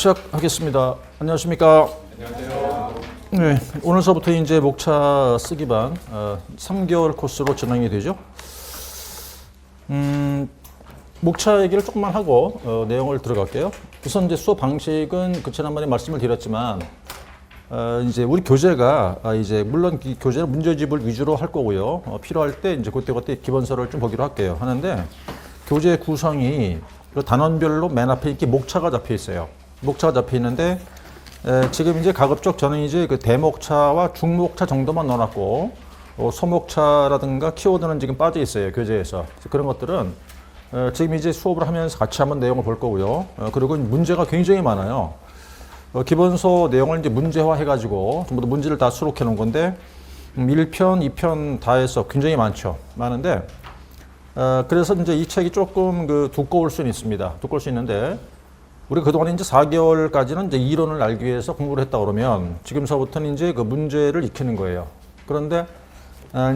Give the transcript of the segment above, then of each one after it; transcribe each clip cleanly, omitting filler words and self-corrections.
시작하겠습니다. 안녕하십니까? 안녕하세요. 네, 오늘서부터 이제 목차 쓰기반 3개월 코스로 진행이 되죠. 목차 얘기를 조금만 하고 내용을 들어갈게요. 우선 이제 수업 방식은 그 지난번에 말씀을 드렸지만 이제 우리 교재가 이제 물론 이 교재는 문제집을 위주로 할 거고요. 필요할 때 이제 그때 기본서를 좀 보기로 할게요. 하는데 교재 구성이 단원별로 맨 앞에 이렇게 목차가 잡혀 있어요. 목차가 잡혀 있는데 지금 이제 가급적 저는 이제 그 대목차와 중목차 정도만 넣어놨고 소목차라든가 키워드는 지금 빠져 있어요 교재에서. 그런 것들은 지금 이제 수업을 하면서 같이 한번 내용을 볼 거고요. 그리고 문제가 굉장히 많아요. 기본서 내용을 이제 문제화 해가지고 전부 다 문제를 다 수록해 놓은 건데 1편, 2편 다 해서 굉장히 많죠. 많은데 그래서 이제 이 책이 조금 두꺼울 수는 있습니다. 두꺼울 수 있는데 우리가 그동안에 이제 4개월까지는 이제 이론을 알기 위해서 공부를 했다 그러면 지금서부터는 이제 그 문제를 익히는 거예요. 그런데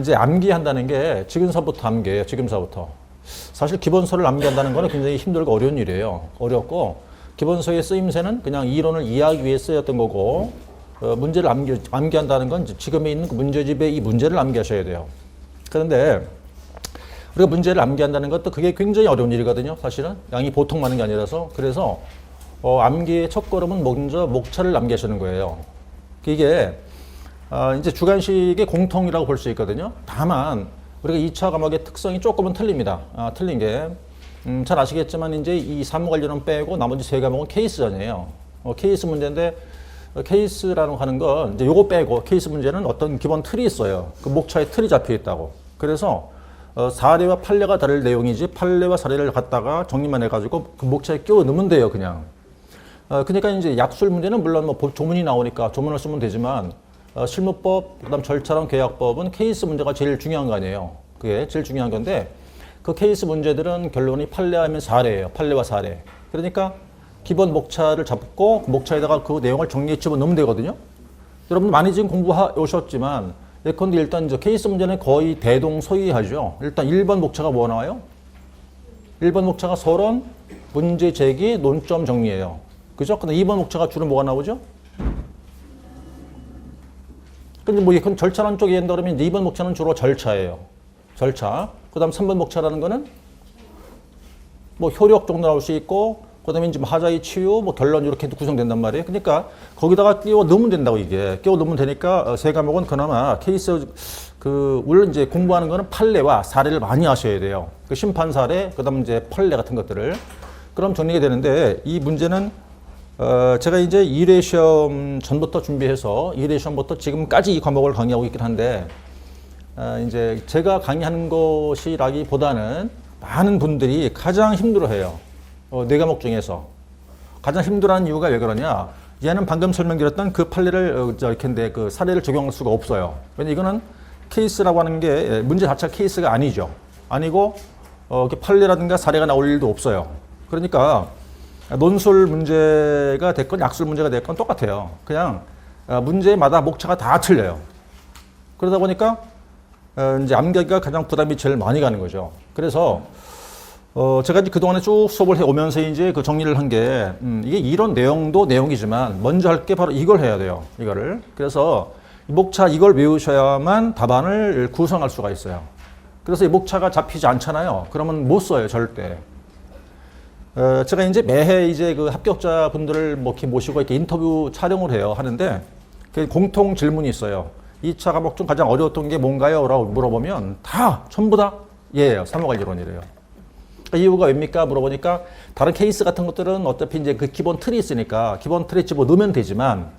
이제 암기한다는 게 지금서부터 암기예요. 지금서부터. 사실 기본서를 암기한다는 거는 굉장히 힘들고 어려운 일이에요. 어렵고 기본서의 쓰임새는 그냥 이론을 이해하기 위해 쓰였던 거고 문제를 암기한다는 건 지금에 있는 그 문제집의 이 문제를 암기하셔야 돼요. 그런데 우리가 문제를 암기한다는 것도 그게 굉장히 어려운 일이거든요. 사실은 양이 보통 많은 게 아니라서. 그래서 암기의 첫걸음은 먼저 목차를 암기하시는 거예요. 이게 이제 주관식의 공통이라고 볼 수 있거든요. 다만 우리가 2차 과목의 특성이 조금은 틀립니다. 틀린 게 잘 아시겠지만 이제 이 사무관리론 빼고 나머지 세 과목은 케이스전이에요. 케이스 문제인데 케이스라고 하는 건 이제 요거 빼고 케이스 문제는 어떤 기본 틀이 있어요. 그 목차에 틀이 잡혀 있다고. 그래서 사례와 판례가 다를 내용이지 판례와 사례를 갖다가 정리만 해가지고 그 목차에 끼워 넣으면 돼요, 그냥. 그러니까 이제 약술 문제는 물론 뭐 조문이 나오니까 조문을 쓰면 되지만 실무법, 그다음 절차랑 계약법은 케이스 문제가 제일 중요한 거 아니에요. 그게 제일 중요한 건데 그 케이스 문제들은 결론이 판례하면 사례예요. 판례와 사례. 그러니까 기본 목차를 잡고 그 목차에다가 그 내용을 정리해 집어 넣으면 되거든요. 여러분 많이 지금 공부해 오셨지만 예컨대 일단 저 케이스 문제는 거의 대동소이하죠. 일단 1번 목차가 뭐 나와요? 1번 목차가 서론, 문제 제기, 논점 정리예요. 그죠? 근데 2번 목차가 주로 뭐가 나오죠? 근데 뭐 이건 절차란 쪽에 한다 그러면 2번 목차는 주로 절차예요. 절차. 그다음 3번 목차라는 거는 뭐 효력 정도 나올 수 있고 그다음에 이제 하자의 치유, 뭐 결론 이렇게 구성된단 말이에요. 그러니까 거기다가 끼워 넣으면 된다고 이게 끼워 넣으면 되니까 세 과목은 그나마 케이스 물론 이제 공부하는 거는 판례와 사례를 많이 하셔야 돼요. 그 심판 사례, 그다음 이제 판례 같은 것들을 그럼 정리가 되는데 이 문제는 제가 이제 1회 시험 전부터 준비해서 1회 시험부터 지금까지 이 과목을 강의하고 있긴 한데 이제 제가 강의하는 것이라기보다는 많은 분들이 가장 힘들어해요. 네 과목 중에서 가장 힘들어하는 이유가 왜 그러냐? 얘는 방금 설명드렸던 그 판례를 이렇게인데 그 사례를 적용할 수가 없어요. 왜냐 이거는 케이스라고 하는 게 문제 자체가 케이스가 아니죠. 아니고 판례라든가 사례가 나올 일도 없어요. 그러니까 논술 문제가 됐건 약술 문제가 됐건 똑같아요. 그냥 문제마다 목차가 다 틀려요. 그러다 보니까 이제 암기가 가장 부담이 제일 많이 가는 거죠. 그래서 제가 이제 그동안에 쭉 수업을 해오면서 이제 그 정리를 한 게, 이게 이런 내용도 내용이지만, 먼저 할 게 바로 이걸 해야 돼요. 이거를. 그래서 이 목차 이걸 외우셔야만 답안을 구성할 수가 있어요. 그래서 이 목차가 잡히지 않잖아요. 그러면 못 써요, 절대. 제가 이제 매해 이제 그 합격자 분들을 뭐 이렇게 모시고 이렇게 인터뷰 촬영을 해요. 하는데, 그 공통 질문이 있어요. 2차 과목 중 가장 어려웠던 게 뭔가요? 라고 물어보면 전부 다 예예요. 사무관리론이래요. 이유가 왜입니까? 물어보니까 다른 케이스 같은 것들은 어차피 이제 그 기본 틀이 있으니까 기본 틀에 집어 넣으면 되지만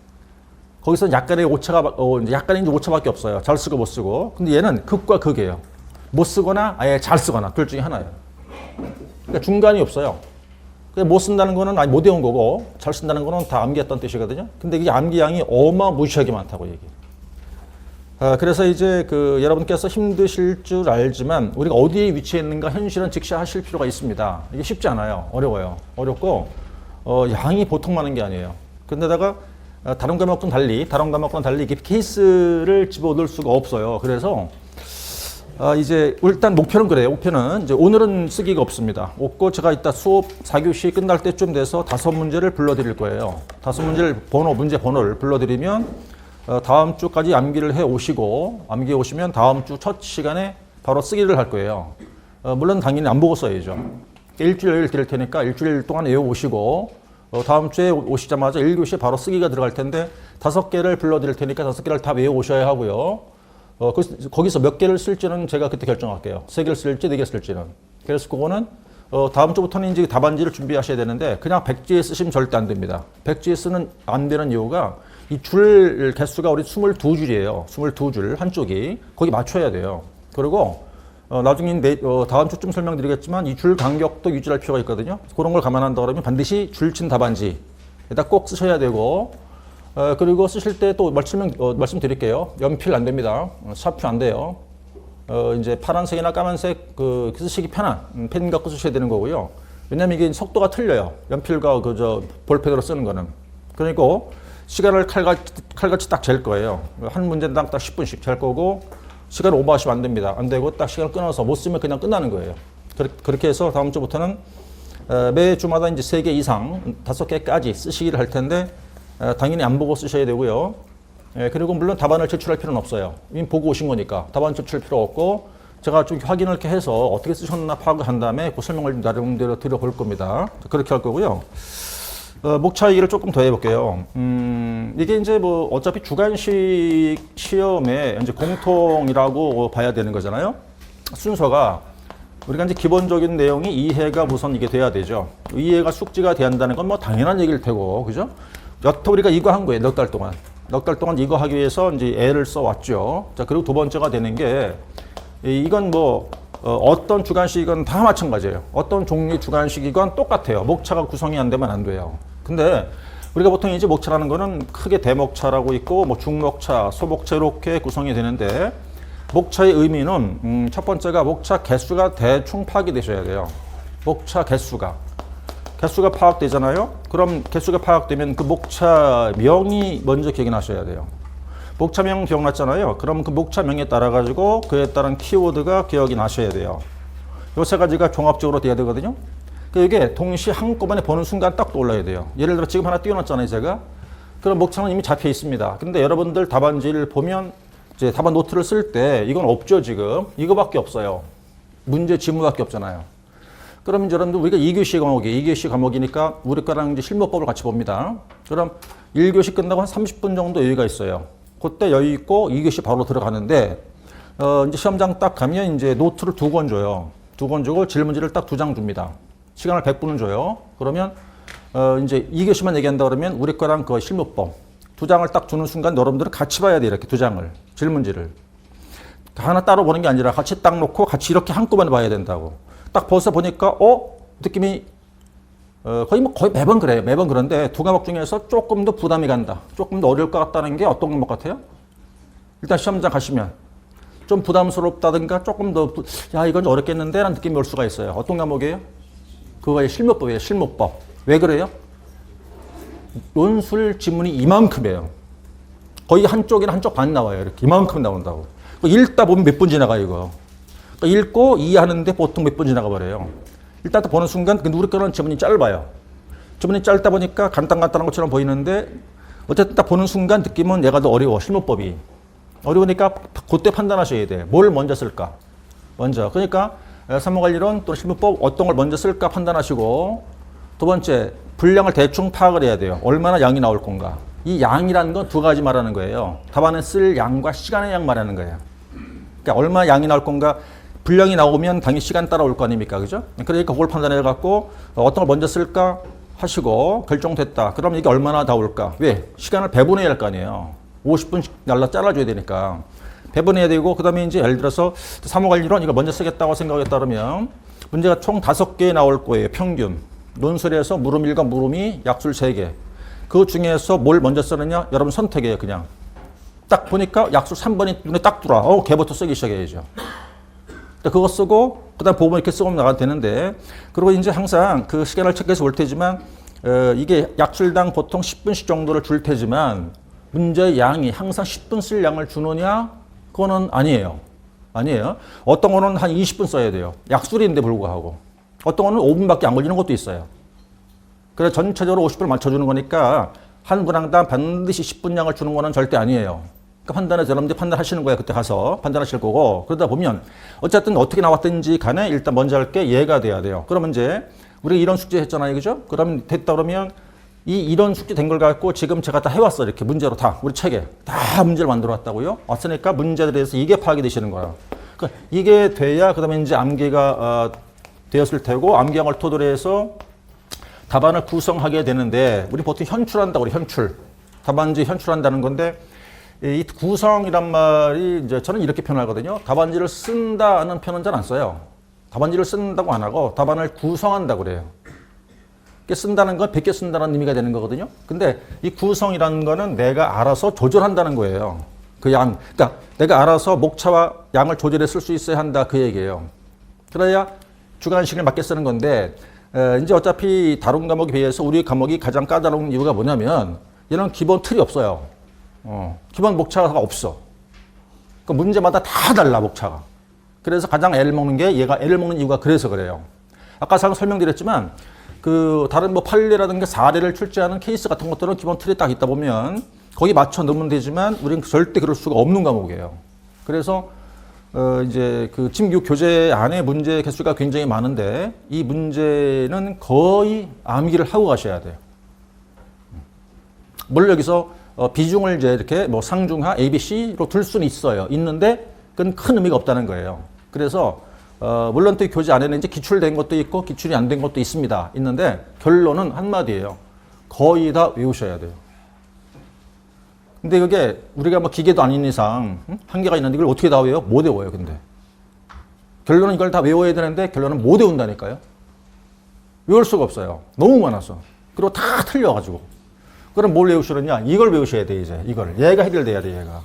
거기서 약간의 오차가 약간의 이제 오차밖에 없어요. 잘 쓰고 못 쓰고. 근데 얘는 극과 극이에요. 못 쓰거나 아예 잘 쓰거나 둘 중에 하나예요. 그러니까 중간이 없어요. 못 쓴다는 거는 못 외운 거고 잘 쓴다는 거는 다 암기했다는 뜻이거든요. 근데 이게 암기량이 어마무시하게 많다고 얘기해요. 그래서 이제 여러분께서 힘드실 줄 알지만 우리가 어디에 위치해 있는가 현실은 직시하실 필요가 있습니다. 이게 쉽지 않아요. 어려워요. 어렵고 양이 보통 많은 게 아니에요. 근데다가 다른 과목과는 달리 이게 케이스를 집어넣을 수가 없어요. 그래서 이제 일단 목표는 그래요. 목표는 이제 오늘은 쓰기가 없습니다. 없고 제가 이따 수업 4교시 끝날 때쯤 돼서 5문제를 불러드릴 거예요. 5문제를 문제 번호를 불러드리면 다음 주까지 암기를 해 오시고 암기해 오시면 다음 주 첫 시간에 바로 쓰기를 할 거예요. 물론 당연히 안 보고 써야죠. 일주일 드릴 테니까 일주일 동안 외워 오시고 다음 주에 오시자마자 1교시에 바로 쓰기가 들어갈 텐데 5개를 불러드릴 테니까 5개를 다 외워 오셔야 하고요. 거기서 몇 개를 쓸지는 제가 그때 결정할게요. 3개를 쓸지 4개 쓸지는. 그래서 그거는 다음 주부터는 이제 답안지를 준비하셔야 되는데 그냥 백지에 쓰시면 절대 안 됩니다. 백지에 쓰는 안 되는 이유가 이 줄 개수가 우리 22줄이에요. 22줄 한쪽이. 거기 맞춰야 돼요. 그리고 나중에 다음 주쯤 설명드리겠지만 이 줄 간격도 유지할 필요가 있거든요. 그런 걸 감안한다 그러면 반드시 줄친 답안지에다 꼭 쓰셔야 되고 그리고 쓰실 때 또 말씀드릴게요. 연필 안 됩니다. 샤프 안 돼요. 이제 파란색이나 까만색 쓰시기 편한 펜 갖고 쓰셔야 되는 거고요. 왜냐면 이게 속도가 틀려요. 연필과 볼펜으로 쓰는 거는. 그러니까 시간을 칼같이 딱 잴 거예요. 한 문제당 딱 10분씩 잴 거고 시간 오버하시면 안 됩니다. 안 되고 딱 시간 끊어서 못 쓰면 그냥 끝나는 거예요. 그렇게 해서 다음 주부터는 매 주마다 이제 3개 이상 5개까지 쓰시기를 할 텐데 당연히 안 보고 쓰셔야 되고요. 그리고 물론 답안을 제출할 필요는 없어요. 이미 보고 오신 거니까 답안 제출 필요 없고 제가 좀 확인을 이렇게 해서 어떻게 쓰셨나 파악을 한 다음에 그 설명을 좀 나름대로 드려볼 겁니다. 그렇게 할 거고요. 목차 얘기를 조금 더 해볼게요. 이게 이제 뭐 어차피 주관식 시험에 이제 공통이라고 봐야 되는 거잖아요. 순서가 우리가 이제 기본적인 내용이 이해가 우선 이게 돼야 되죠. 이해가 숙지가 돼야 한다는 건 뭐 당연한 얘기일 테고, 그죠? 여태 우리가 이거 한 거예요. 넉 달 동안. 넉 달 동안 이거 하기 위해서 이제 애를 써왔죠. 자, 그리고 두 번째가 되는 게 이건 뭐 어떤 주관식이건 다 마찬가지예요. 어떤 종류의 주관식이건 똑같아요. 목차가 구성이 안 되면 안 돼요. 근데 우리가 보통 이제 목차라는 거는 크게 대목차라고 있고 뭐 중목차, 소목차 이렇게 구성이 되는데 목차의 의미는 첫 번째가 목차 개수가 대충 파악이 되셔야 돼요. 목차 개수가 파악되잖아요. 그럼 개수가 파악되면 그 목차명이 먼저 기억이 나셔야 돼요. 목차명 기억났잖아요. 그럼 그 목차명에 따라 가지고 그에 따른 키워드가 기억이 나셔야 돼요. 요 세 가지가 종합적으로 돼야 되거든요. 이게 동시에 한꺼번에 보는 순간 딱 떠올라야 돼요. 예를 들어 지금 하나 띄워놨잖아요, 제가. 그럼 목차는 이미 잡혀 있습니다. 근데 여러분들 답안지를 보면 이제 답안 노트를 쓸 때 이건 없죠, 지금. 이거밖에 없어요. 문제 지문밖에 없잖아요. 그럼 이제 여러분들 우리가 2교시 과목이니까 우리 거랑 이제 실무법을 같이 봅니다. 그럼 1교시 끝나고 한 30분 정도 여유가 있어요. 그때 여유 있고 2교시 바로 들어가는데 이제 시험장 딱 가면 이제 노트를 2권 줘요. 2권 주고 질문지를 딱 2장 줍니다. 시간을 100분을 줘요. 그러면 이제 2교시만 얘기한다 그러면 우리 거랑 그 실무법 2장을 딱 주는 순간 여러분들은 같이 봐야 돼요. 이렇게 2장을 질문지를 하나 따로 보는 게 아니라 같이 딱 놓고 같이 이렇게 한꺼번에 봐야 된다고. 딱 벌써 보니까 느낌이 거의 매번 그래요. 매번 그런데 두 과목 중에서 조금 더 부담이 간다. 조금 더 어려울 것 같다는 게 어떤 과목 같아요? 일단 시험장 가시면 좀 부담스럽다든가 조금 더 이건 어렵겠는데 라는 느낌이 올 수가 있어요. 어떤 과목이에요? 그거의 실무법이에요. 실무법. 왜 그래요? 논술 지문이 이만큼이에요. 거의 한쪽이나 한쪽 반 나와요. 이렇게 이만큼 나온다고. 읽다 보면 몇 분 지나가요, 이거. 읽고 이해하는데 보통 몇 분 지나가 버려요. 일단 또 보는 순간 우리 거는 지문이 짧아요. 지문이 짧다 보니까 간단한 것처럼 보이는데 어쨌든 딱 보는 순간 느낌은 얘가 더 어려워. 실무법이. 어려우니까 그때 판단하셔야 돼. 뭘 먼저 쓸까? 먼저. 그러니까 사무관리론 또는 실무법 어떤 걸 먼저 쓸까 판단하시고 두 번째, 분량을 대충 파악을 해야 돼요. 얼마나 양이 나올 건가. 이 양이라는 건 2가지 말하는 거예요. 답안에 쓸 양과 시간의 양 말하는 거예요. 그러니까 얼마나 양이 나올 건가. 분량이 나오면 당연히 시간 따라올 거 아닙니까? 그죠? 그러니까 그걸 판단해 갖고 어떤 걸 먼저 쓸까 하시고 결정됐다. 그럼 이게 얼마나 나올까? 왜? 시간을 배분해야 할 거 아니에요. 50분씩 잘라줘야 되니까. 배분해야 되고 그다음에 이제 예를 들어서 사무관리론 이걸 먼저 쓰겠다고 생각했다 그러면 문제가 총 5개 나올 거예요. 평균. 논술에서 물음 1과 물음 2, 약술 3개. 그 중에서 뭘 먼저 쓰느냐? 여러분 선택이에요. 그냥. 딱 보니까 약술 3번이 눈에 딱 들어와. 걔부터 쓰기 시작해야죠. 그거 쓰고 그다음 보면 이렇게 쓰고 나가도 되는데 그리고 이제 항상 그 시간을 체크해서 올 테지만 이게 약술당 보통 10분씩 정도를 줄 테지만 문제의 양이 항상 10분 쓸 양을 주느냐? 그거는 아니에요. 아니에요. 어떤 거는 한 20분 써야 돼요. 약술인데 불구하고. 어떤 거는 5분밖에 안 걸리는 것도 있어요. 그래서 전체적으로 50분을 맞춰주는 거니까 한 분량당 반드시 10분량을 주는 거는 절대 아니에요. 그러니까 판단해서 여러분들이 판단하시는 거예요. 그때 가서 판단하실 거고. 그러다 보면 어쨌든 어떻게 나왔든지 간에 일단 먼저 할 게 이해가 돼야 돼요. 그러면 이제 우리 이런 숙제 했잖아요. 그죠? 그러면 됐다 그러면 이런 숙제 된 걸 갖고 지금 제가 다 해왔어요. 이렇게 문제로 다 우리 책에 다 문제를 만들어 왔다고요. 왔으니까 문제들에 대해서 이게 파악이 되시는 거예요. 그러니까 이게 돼야 그다음에 이제 암기가 되었을 테고 암기형을 토대로 해서 답안을 구성하게 되는데 우리 보통 현출한다고 그래. 현출. 답안지 현출한다는 건데 이 구성이란 말이 이제 저는 이렇게 표현하거든요. 답안지를 쓴다는 표현은 잘 안 써요. 답안지를 쓴다고 안 하고 답안을 구성한다고 그래요. 쓴다는 건 100개 쓴다는 의미가 되는 거거든요. 근데 이 구성이라는 거는 내가 알아서 조절한다는 거예요. 그 양, 그러니까 내가 알아서 목차와 양을 조절해 쓸 수 있어야 한다 그 얘기예요. 그래야 주관식을 맞게 쓰는 건데 이제 어차피 다른 과목에 비해서 우리 과목이 가장 까다로운 이유가 뭐냐면 얘는 기본 틀이 없어요. 기본 목차가 없어. 그 문제마다 다 달라 목차가. 그래서 가장 애를 먹는 게 얘가 애를 먹는 이유가 그래서 그래요. 아까 설명드렸지만 그 다른 뭐 판례라든가 사례를 출제하는 케이스 같은 것들은 기본 틀이 딱 있다 보면 거기 맞춰 넣으면 되지만 우리는 절대 그럴 수가 없는 과목이에요. 그래서 이제 그 지금 교재 안에 문제 개수가 굉장히 많은데 이 문제는 거의 암기를 하고 가셔야 돼요. 물론 여기서 비중을 이제 이렇게 뭐 상중하 A, B, C로 둘 수는 있어요. 있는데 그건 큰 의미가 없다는 거예요. 그래서 물론 또 이 교재 안에는 이제 기출된 것도 있고 기출이 안 된 것도 있습니다. 있는데 결론은 한마디예요. 거의 다 외우셔야 돼요. 근데 그게 우리가 뭐 기계도 아닌 이상 한계가 있는데 이걸 어떻게 다 외워요? 못 외워요. 근데 결론은 이걸 다 외워야 되는데 결론은 못 외운다니까요. 외울 수가 없어요. 너무 많아서. 그리고 다 틀려가지고. 그럼 뭘 외우시느냐? 이걸 외우셔야 돼 이제. 이걸. 얘가 해결돼야 돼 얘가.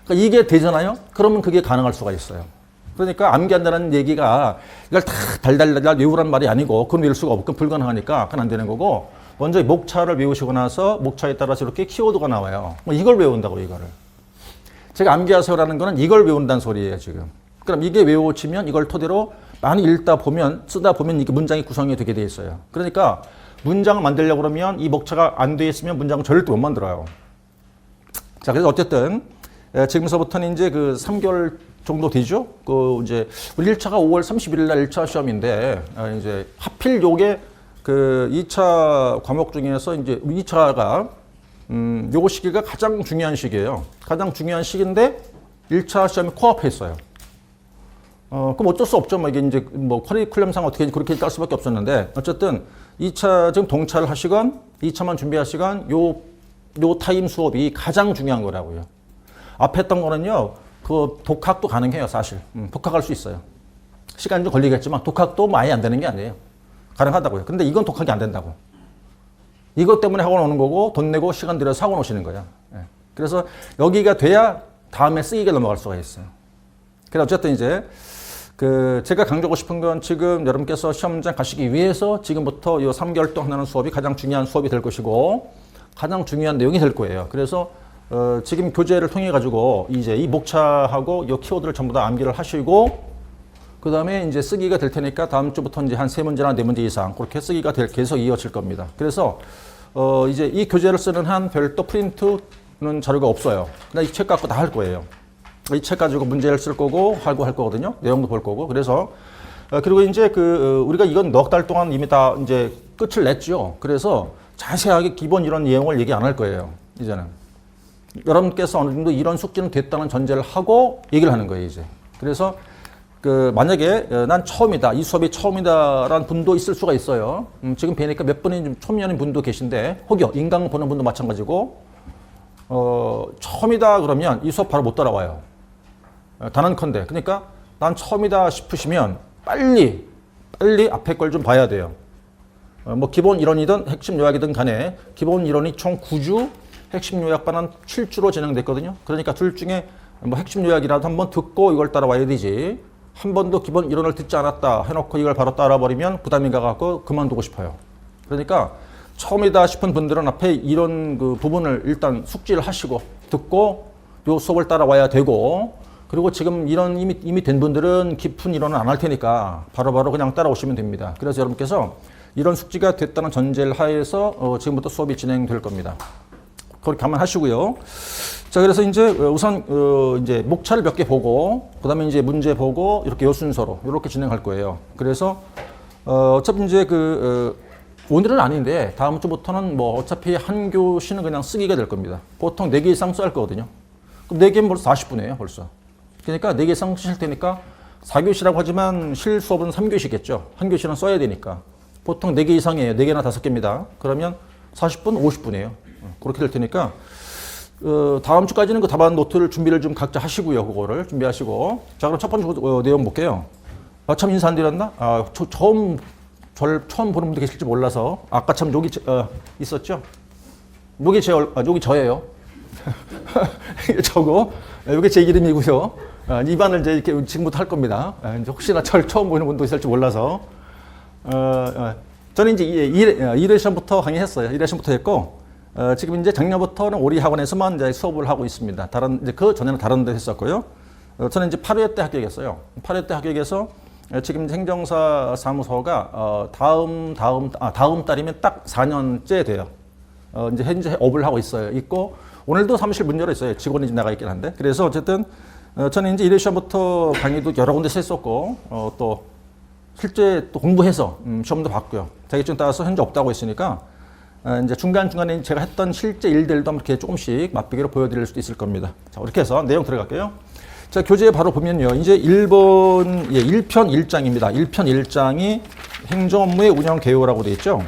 그러니까 이게 되잖아요. 그러면 그게 가능할 수가 있어요. 그러니까 암기한다는 얘기가 이걸 다 달달달 외우란 말이 아니고 그건 외울 수가 없고 불가능하니까 그건 안 되는 거고 먼저 목차를 외우시고 나서 목차에 따라서 이렇게 키워드가 나와요. 이걸 외운다고 이거를. 제가 암기하세요라는 거는 이걸 외운다는 소리예요 지금. 그럼 이게 외워지면 이걸 토대로 많이 읽다 보면 쓰다 보면 이게 문장이 구성이 되게 돼 있어요. 그러니까 문장을 만들려고 그러면 이 목차가 안 돼 있으면 문장을 절대 못 만들어요. 자 그래서 어쨌든 지금서부터는 이제 그 3개월 정도 되죠? 그 이제 우리 1차가 5월 31일 날 1차 시험인데 이제 하필 요게 그 2차 과목 중에서 이제 2차가 요거 시기가 가장 중요한 시기예요. 가장 중요한 시기인데 1차 시험이 코앞에 있어요. 그럼 어쩔 수 없죠. 뭐 이게 이제 뭐 커리큘럼상 어떻게 그렇게 깔 수밖에 없었는데 어쨌든 2차 지금 동차를 하시건 2차만 준비하시건 요 타임 수업이 가장 중요한 거라고요. 앞에 했던 거는요. 그 독학도 가능해요, 사실. 독학할 수 있어요. 시간이 좀 걸리겠지만 독학도 뭐 아예 안 되는 게 아니에요. 가능하다고요. 근데 이건 독학이 안 된다고. 이것 때문에 학원 오는 거고 돈 내고 시간 들여서 학원 오시는 거예요. 그래서 여기가 돼야 다음에 쓰기가 넘어갈 수가 있어요. 그래서 어쨌든 이제 그 제가 강조하고 싶은 건 지금 여러분께서 시험장 가시기 위해서 지금부터 이 3개월 동안 하는 수업이 가장 중요한 수업이 될 것이고 가장 중요한 내용이 될 거예요. 그래서 지금 교재를 통해 가지고 이제 이 목차하고 이 키워드를 전부 다 암기를 하시고 그 다음에 이제 쓰기가 될 테니까 다음 주부터 이제 한 3문제나 4문제 이상 그렇게 쓰기가 계속 이어질 겁니다. 그래서 이제 이 교재를 쓰는 한 별도 프린트는 자료가 없어요. 그냥 이 책 갖고 다 할 거예요. 이 책 가지고 문제를 쓸 거고 할 거거든요. 내용도 볼 거고. 그래서 그리고 이제 우리가 이건 넉 달 동안 이미 다 이제 끝을 냈죠. 그래서 자세하게 기본 이런 내용을 얘기 안 할 거예요. 이제는. 여러분께서 어느 정도 이런 숙지는 됐다는 전제를 하고 얘기를 하는 거예요, 이제. 그래서 만약에 난 처음이다, 이 수업이 처음이다라는 분도 있을 수가 있어요. 지금 뵈니까 몇 분이 좀 초면인 분도 계신데, 혹여 인강 보는 분도 마찬가지고, 처음이다 그러면 이 수업 바로 못 따라와요. 단언컨대. 그러니까 난 처음이다 싶으시면 빨리 앞에 걸 좀 봐야 돼요. 뭐 기본 이론이든 핵심 요약이든 간에 기본 이론이 총 9주, 핵심 요약반은 7주로 진행됐거든요. 그러니까 둘 중에 뭐 핵심 요약이라도 한번 듣고 이걸 따라와야 되지. 한 번도 기본 이론을 듣지 않았다 해놓고 이걸 바로 따라버리면 부담이 가갖고 그만두고 싶어요. 그러니까 처음이다 싶은 분들은 앞에 이런 그 부분을 일단 숙지를 하시고 듣고 요 수업을 따라와야 되고 그리고 지금 이런 이미 된 분들은 깊은 이론은 안 할 테니까 바로바로 그냥 따라오시면 됩니다. 그래서 여러분께서 이런 숙지가 됐다는 전제를 하에서 지금부터 수업이 진행될 겁니다. 그렇게 감안하시고요. 자, 그래서 이제 우선 이제 목차를 몇 개 보고 그다음에 이제 문제 보고 이렇게 요 순서로 이렇게 진행할 거예요. 그래서 어차피 이제 오늘은 아닌데 다음 주부터는 뭐 어차피 한 교시는 그냥 쓰기가 될 겁니다. 보통 4개 이상 써야 할 거거든요. 그럼 4개면 벌써 40분이에요, 벌써. 그러니까 4개 이상 쓰실 테니까 4교시라고 하지만 실 수업은 3교시겠죠. 한 교시는 써야 되니까. 보통 4개 이상이에요. 4개나 5개입니다. 그러면 40분, 50분이에요. 그렇게 될 테니까 다음 주까지는 그 답안 노트를 준비를 좀 각자 하시고요. 그거를 준비하시고. 자, 그럼 첫 번째 내용 볼게요. 참 인사 안 드렸나? 처음 보는 분도 계실지 몰라서 아까 참 여기 있었죠? 여기 저예요. 저고 여기 제 이름이고요. 입안을 이제 이렇게 지금부터 할 겁니다. 이제 혹시나 저를 처음 보는 분도 있을지 몰라서 저는 이제 1회시험부터 강의했어요. 1회시험부터 했고 지금 이제 작년부터는 오리 학원에서만 이제 수업을 하고 있습니다. 이제 그 전에는 다른 데 했었고요. 저는 이제 8회 때 합격했어요. 8회 때 합격해서 지금 행정사 사무소가 다음 달이면 딱 4년째 돼요. 이제 현재 업을 하고 있고 오늘도 사무실 문 열어 있어요. 직원이 나가 있긴 한데. 그래서 어쨌든 저는 이제 1회 시험부터 강의도 여러 군데서 했었고 또 실제 또 공부해서 시험도 봤고요. 자격증 따라서 현재 없다고 했으니까 이제 중간중간에 제가 했던 실제 일들도 이렇게 조금씩 맛보기로 보여드릴 수도 있을 겁니다. 자, 이렇게 해서 내용 들어갈게요. 자, 교재 바로 보면요. 이제 1편 1장입니다. 1편 1장이 행정업무의 운영 개요라고 되어 있죠.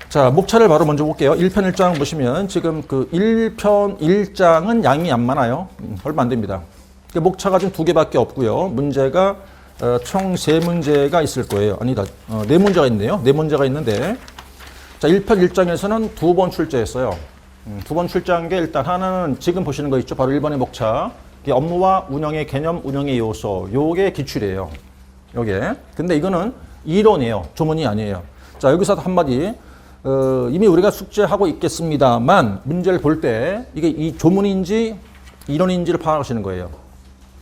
자, 목차를 바로 먼저 볼게요. 1편 1장 보시면 지금 그 1편 1장은 양이 안 많아요. 얼마 안 됩니다. 목차가 지금 2개밖에 없고요. 문제가 총 3문제가 있을 거예요. 아니다. 4문제가 있네요. 4문제가 있는데 자, 1편 1장에서는 2번 출제했어요. 2번 출제한 게 일단 하나는 지금 보시는 거 있죠. 바로 1번의 목차. 이게 업무와 운영의 개념, 운영의 요소. 요게 기출이에요. 요게. 근데 이거는 이론이에요. 조문이 아니에요. 자, 여기서 한마디. 이미 우리가 숙제하고 있겠습니다만 문제를 볼 때 이게 이 조문인지 이론인지를 파악하시는 거예요.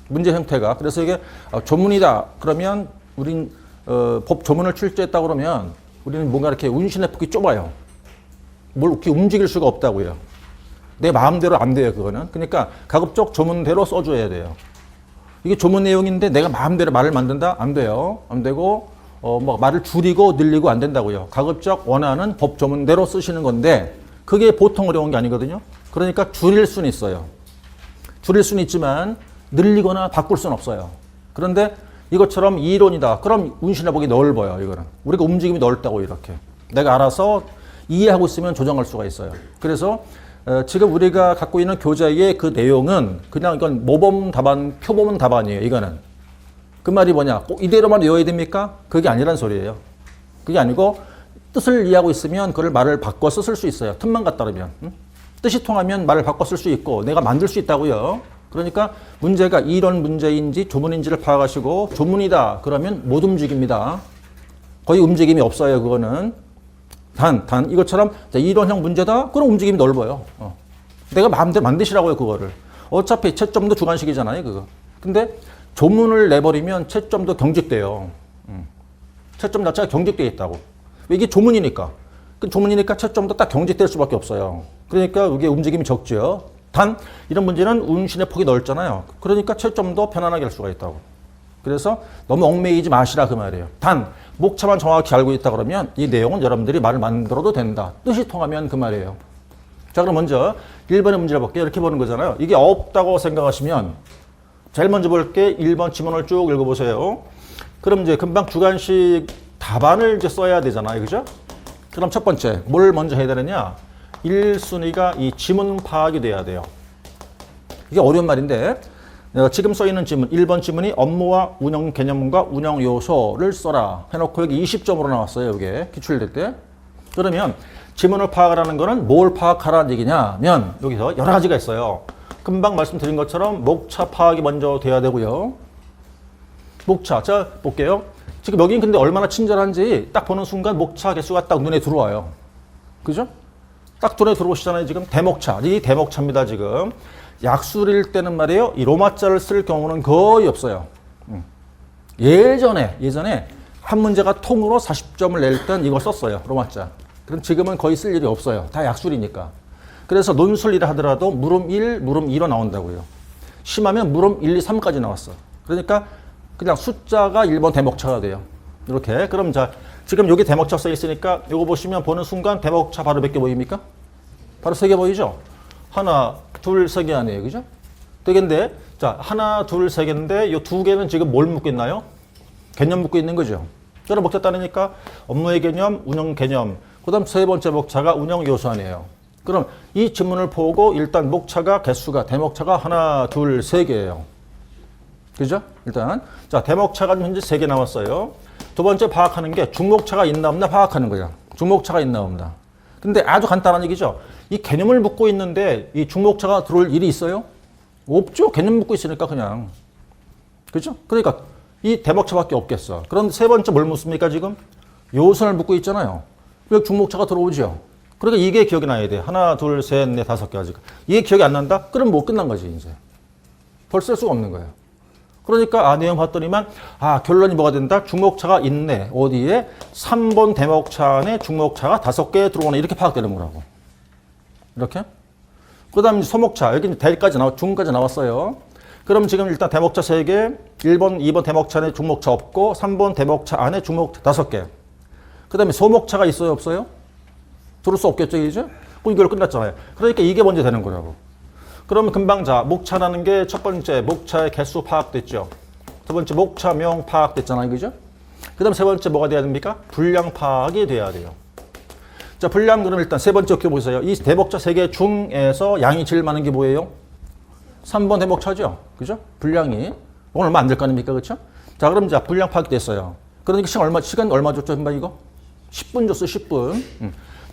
문제 형태가. 그래서 이게 조문이다. 그러면 우린 법 조문을 출제했다 그러면 우리는 뭔가 이렇게 운신의 폭이 좁아요. 뭘 이렇게 움직일 수가 없다고요. 내 마음대로 안 돼요, 그거는. 그러니까 가급적 조문대로 써줘야 돼요. 이게 조문 내용인데 내가 마음대로 말을 만든다? 안 돼요. 안 되고, 뭐 말을 줄이고 늘리고 안 된다고요. 가급적 원하는 법 조문대로 쓰시는 건데, 그게 보통 어려운 게 아니거든요. 그러니까 줄일 수는 있어요. 줄일 수는 있지만, 늘리거나 바꿀 수는 없어요. 그런데 이것처럼 이론이다. 그럼 운신의 폭이 넓어요, 이거는. 우리가 움직임이 넓다고 이렇게. 내가 알아서 이해하고 있으면 조정할 수가 있어요. 그래서 지금 우리가 갖고 있는 교재의 그 내용은 그냥 이건 모범 답안, 표범 답안이에요. 이거는. 그 말이 뭐냐? 꼭 이대로만 외워야 됩니까? 그게 아니란 소리예요. 그게 아니고 뜻을 이해하고 있으면 그걸 말을 바꿔서 쓸 수 있어요. 틈만 갖다 놓으면. 뜻이 통하면 말을 바꿔 쓸 수 있고 내가 만들 수 있다고요. 그러니까 문제가 이론 문제인지 조문인지를 파악하시고 조문이다. 그러면 못 움직입니다. 거의 움직임이 없어요. 그거는. 단 이것처럼 이론형 문제다? 그럼 움직임이 넓어요. 내가 마음대로 만드시라고요. 그거를. 어차피 채점도 주관식이잖아요. 그거. 근데 조문을 내버리면 채점도 경직돼요. 채점 자체가 경직되어 있다고. 이게 조문이니까. 조문이니까 채점도 딱 경직될 수밖에 없어요. 그러니까 이게 움직임이 적죠. 단 이런 문제는 운신의 폭이 넓잖아요. 그러니까 채점도 편안하게 할 수가 있다고. 그래서 너무 얽매이지 마시라 그 말이에요. 단 목차만 정확히 알고 있다 그러면 이 내용은 여러분들이 말을 만들어도 된다. 뜻이 통하면 그 말이에요. 자, 그럼 먼저 1번의 문제를 볼게요. 이렇게 보는 거잖아요. 이게 없다고 생각하시면 제일 먼저 볼게 1번 지문을 쭉 읽어보세요. 그럼 이제 금방 주관식 답안을 이제 써야 되잖아요. 그죠? 그럼 첫 번째 뭘 먼저 해야 되느냐? 1순위가 이 지문 파악이 돼야 돼요. 이게 어려운 말인데 지금 써 있는 지문 1번 지문이 업무와 운영 개념과 운영 요소를 써라 해놓고 여기 20점으로 나왔어요. 이게 기출될 때. 그러면 지문을 파악하라는 거는 뭘 파악하라는 얘기냐면 여기서 여러 가지가 있어요. 금방 말씀드린 것처럼 목차 파악이 먼저 돼야 되고요. 목차. 자, 볼게요. 지금 여긴 근데 얼마나 친절한지 딱 보는 순간 목차 개수가 딱 눈에 들어와요. 그죠? 딱 눈에 들어오시잖아요. 지금 대목차. 이 대목차입니다. 지금. 약술일 때는 말이에요. 이 로마자를 쓸 경우는 거의 없어요. 예전에 한 문제가 통으로 40점을 낼 땐 이거 썼어요. 로마자. 그럼 지금은 거의 쓸 일이 없어요. 다 약술이니까. 그래서 논술이라 하더라도 물음 1, 물음 2로 나온다고요. 심하면 물음 1, 2, 3까지 나왔어. 그러니까 그냥 숫자가 1번 대목차가 돼요. 이렇게. 그럼 자, 지금 여기 대목차 써 있으니까 이거 보시면 보는 순간 대목차 바로 몇 개 보입니까? 바로 3개 보이죠? 하나, 둘, 3개 아니에요. 그죠? 되겠는데, 자, 하나, 둘, 3개인데 이 2개는 지금 뭘 묻고 있나요? 개념 묻고 있는 거죠. 그럼 목차 따르니까 업무의 개념, 운영 개념, 그 다음 세 번째 목차가 운영 요소 아니에요. 그럼 이 지문을 보고 일단 목차가 개수가 대목차가 하나, 둘, 3개예요. 그죠? 일단 자, 대목차가 현재 3개 나왔어요. 두 번째 파악하는 게 중목차가 있나 없나 파악하는 거예요. 중목차가 있나 없나. 근데 아주 간단한 얘기죠. 이 개념을 묻고 있는데 이 중목차가 들어올 일이 있어요? 없죠. 개념 묻고 있으니까 그냥. 그죠? 그러니까 이 대목차밖에 없겠어. 그런데 세 번째 뭘 묻습니까 지금? 요선을 묻고 있잖아요. 왜 중목차가 들어오죠? 그러니까 이게 기억이 나야 돼. 하나, 둘, 셋, 넷, 5개 아직. 이게 기억이 안 난다? 그럼 못 끝난 거지 이제. 벌써 쓸 수가 없는 거예요. 그러니까 내용 봤더니만 결론이 뭐가 된다? 중목차가 있네. 어디에? 3번 대목차 안에 중목차가 5개 들어오네. 이렇게 파악되는 거라고. 이렇게. 그 다음에 소목차. 여기 대까지 중까지 나왔어요. 그럼 지금 일단 대목차 3개, 1번, 2번 대목차 안에 중목차 없고 3번 대목차 안에 중목차 5개. 그 다음에 소목차가 있어요? 없어요? 들을 수 없겠죠, 이제? 그럼 이걸 끝났잖아요. 그러니까 이게 먼저 되는 거라고. 그러면 금방 자, 목차라는 게 첫 번째 목차의 개수 파악됐죠. 두 번째 목차명 파악됐잖아요, 그죠? 그 다음 세 번째 뭐가 돼야 됩니까? 분량 파악이 돼야 돼요. 자, 분량 그럼 일단 세 번째 보세요. 이 대목차 3개 중에서 양이 제일 많은 게 뭐예요? 3번 대목차죠. 그죠? 분량이. 오늘 얼마 안 될 거 아닙니까? 그렇죠? 자, 그럼 자, 분량 파악이 됐어요. 그러니까 시간 얼마 줬죠? 금방 이거? 10분 줬어요, 10분.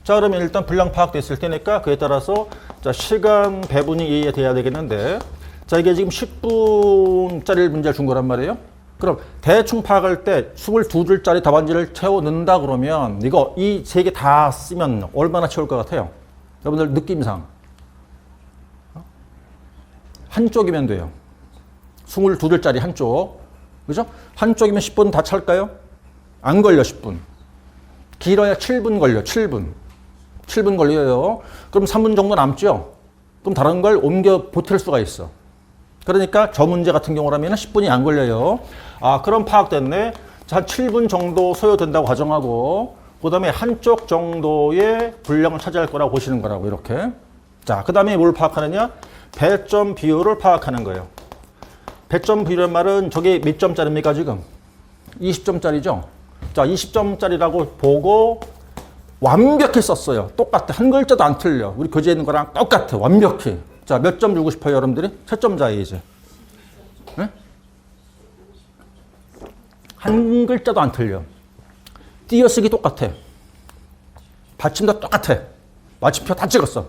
자, 그러면 일단 분량 파악됐을 테니까 그에 따라서 자, 시간 배분이 이해돼야 되겠는데 자, 이게 지금 10분짜리 문제를 준 거란 말이에요. 그럼 대충 파악할 때 22줄짜리 답안지를 채워 넣는다 그러면 이거 이 3개 다 쓰면 얼마나 채울 것 같아요? 여러분들 느낌상. 한쪽이면 돼요. 22줄짜리 한쪽. 그죠? 한쪽이면 10분 다 찰까요? 안 걸려, 10분. 길어야 7분 걸려, 7분. 7분 걸려요. 그럼 3분 정도 남죠? 그럼 다른 걸 옮겨 보탤 수가 있어. 그러니까 저 문제 같은 경우라면 10분이 안 걸려요. 그럼 파악됐네. 자, 한 7분 정도 소요된다고 가정하고, 그 다음에 한쪽 정도의 분량을 차지할 거라고 보시는 거라고, 이렇게. 자, 그 다음에 뭘 파악하느냐? 배점 비율을 파악하는 거예요. 배점 비율의 말은 저게 몇 점짜리입니까, 지금? 20점짜리죠? 자, 20점짜리라고 보고 완벽히 썼어요. 똑같아. 한 글자도 안 틀려. 우리 교재에 있는 거랑 똑같아. 완벽히. 자, 몇 점 주고 싶어요, 여러분들이? 채점자에 이제. 네? 한 글자도 안 틀려. 띄어쓰기 똑같아. 받침도 똑같아. 마침표 다 찍었어.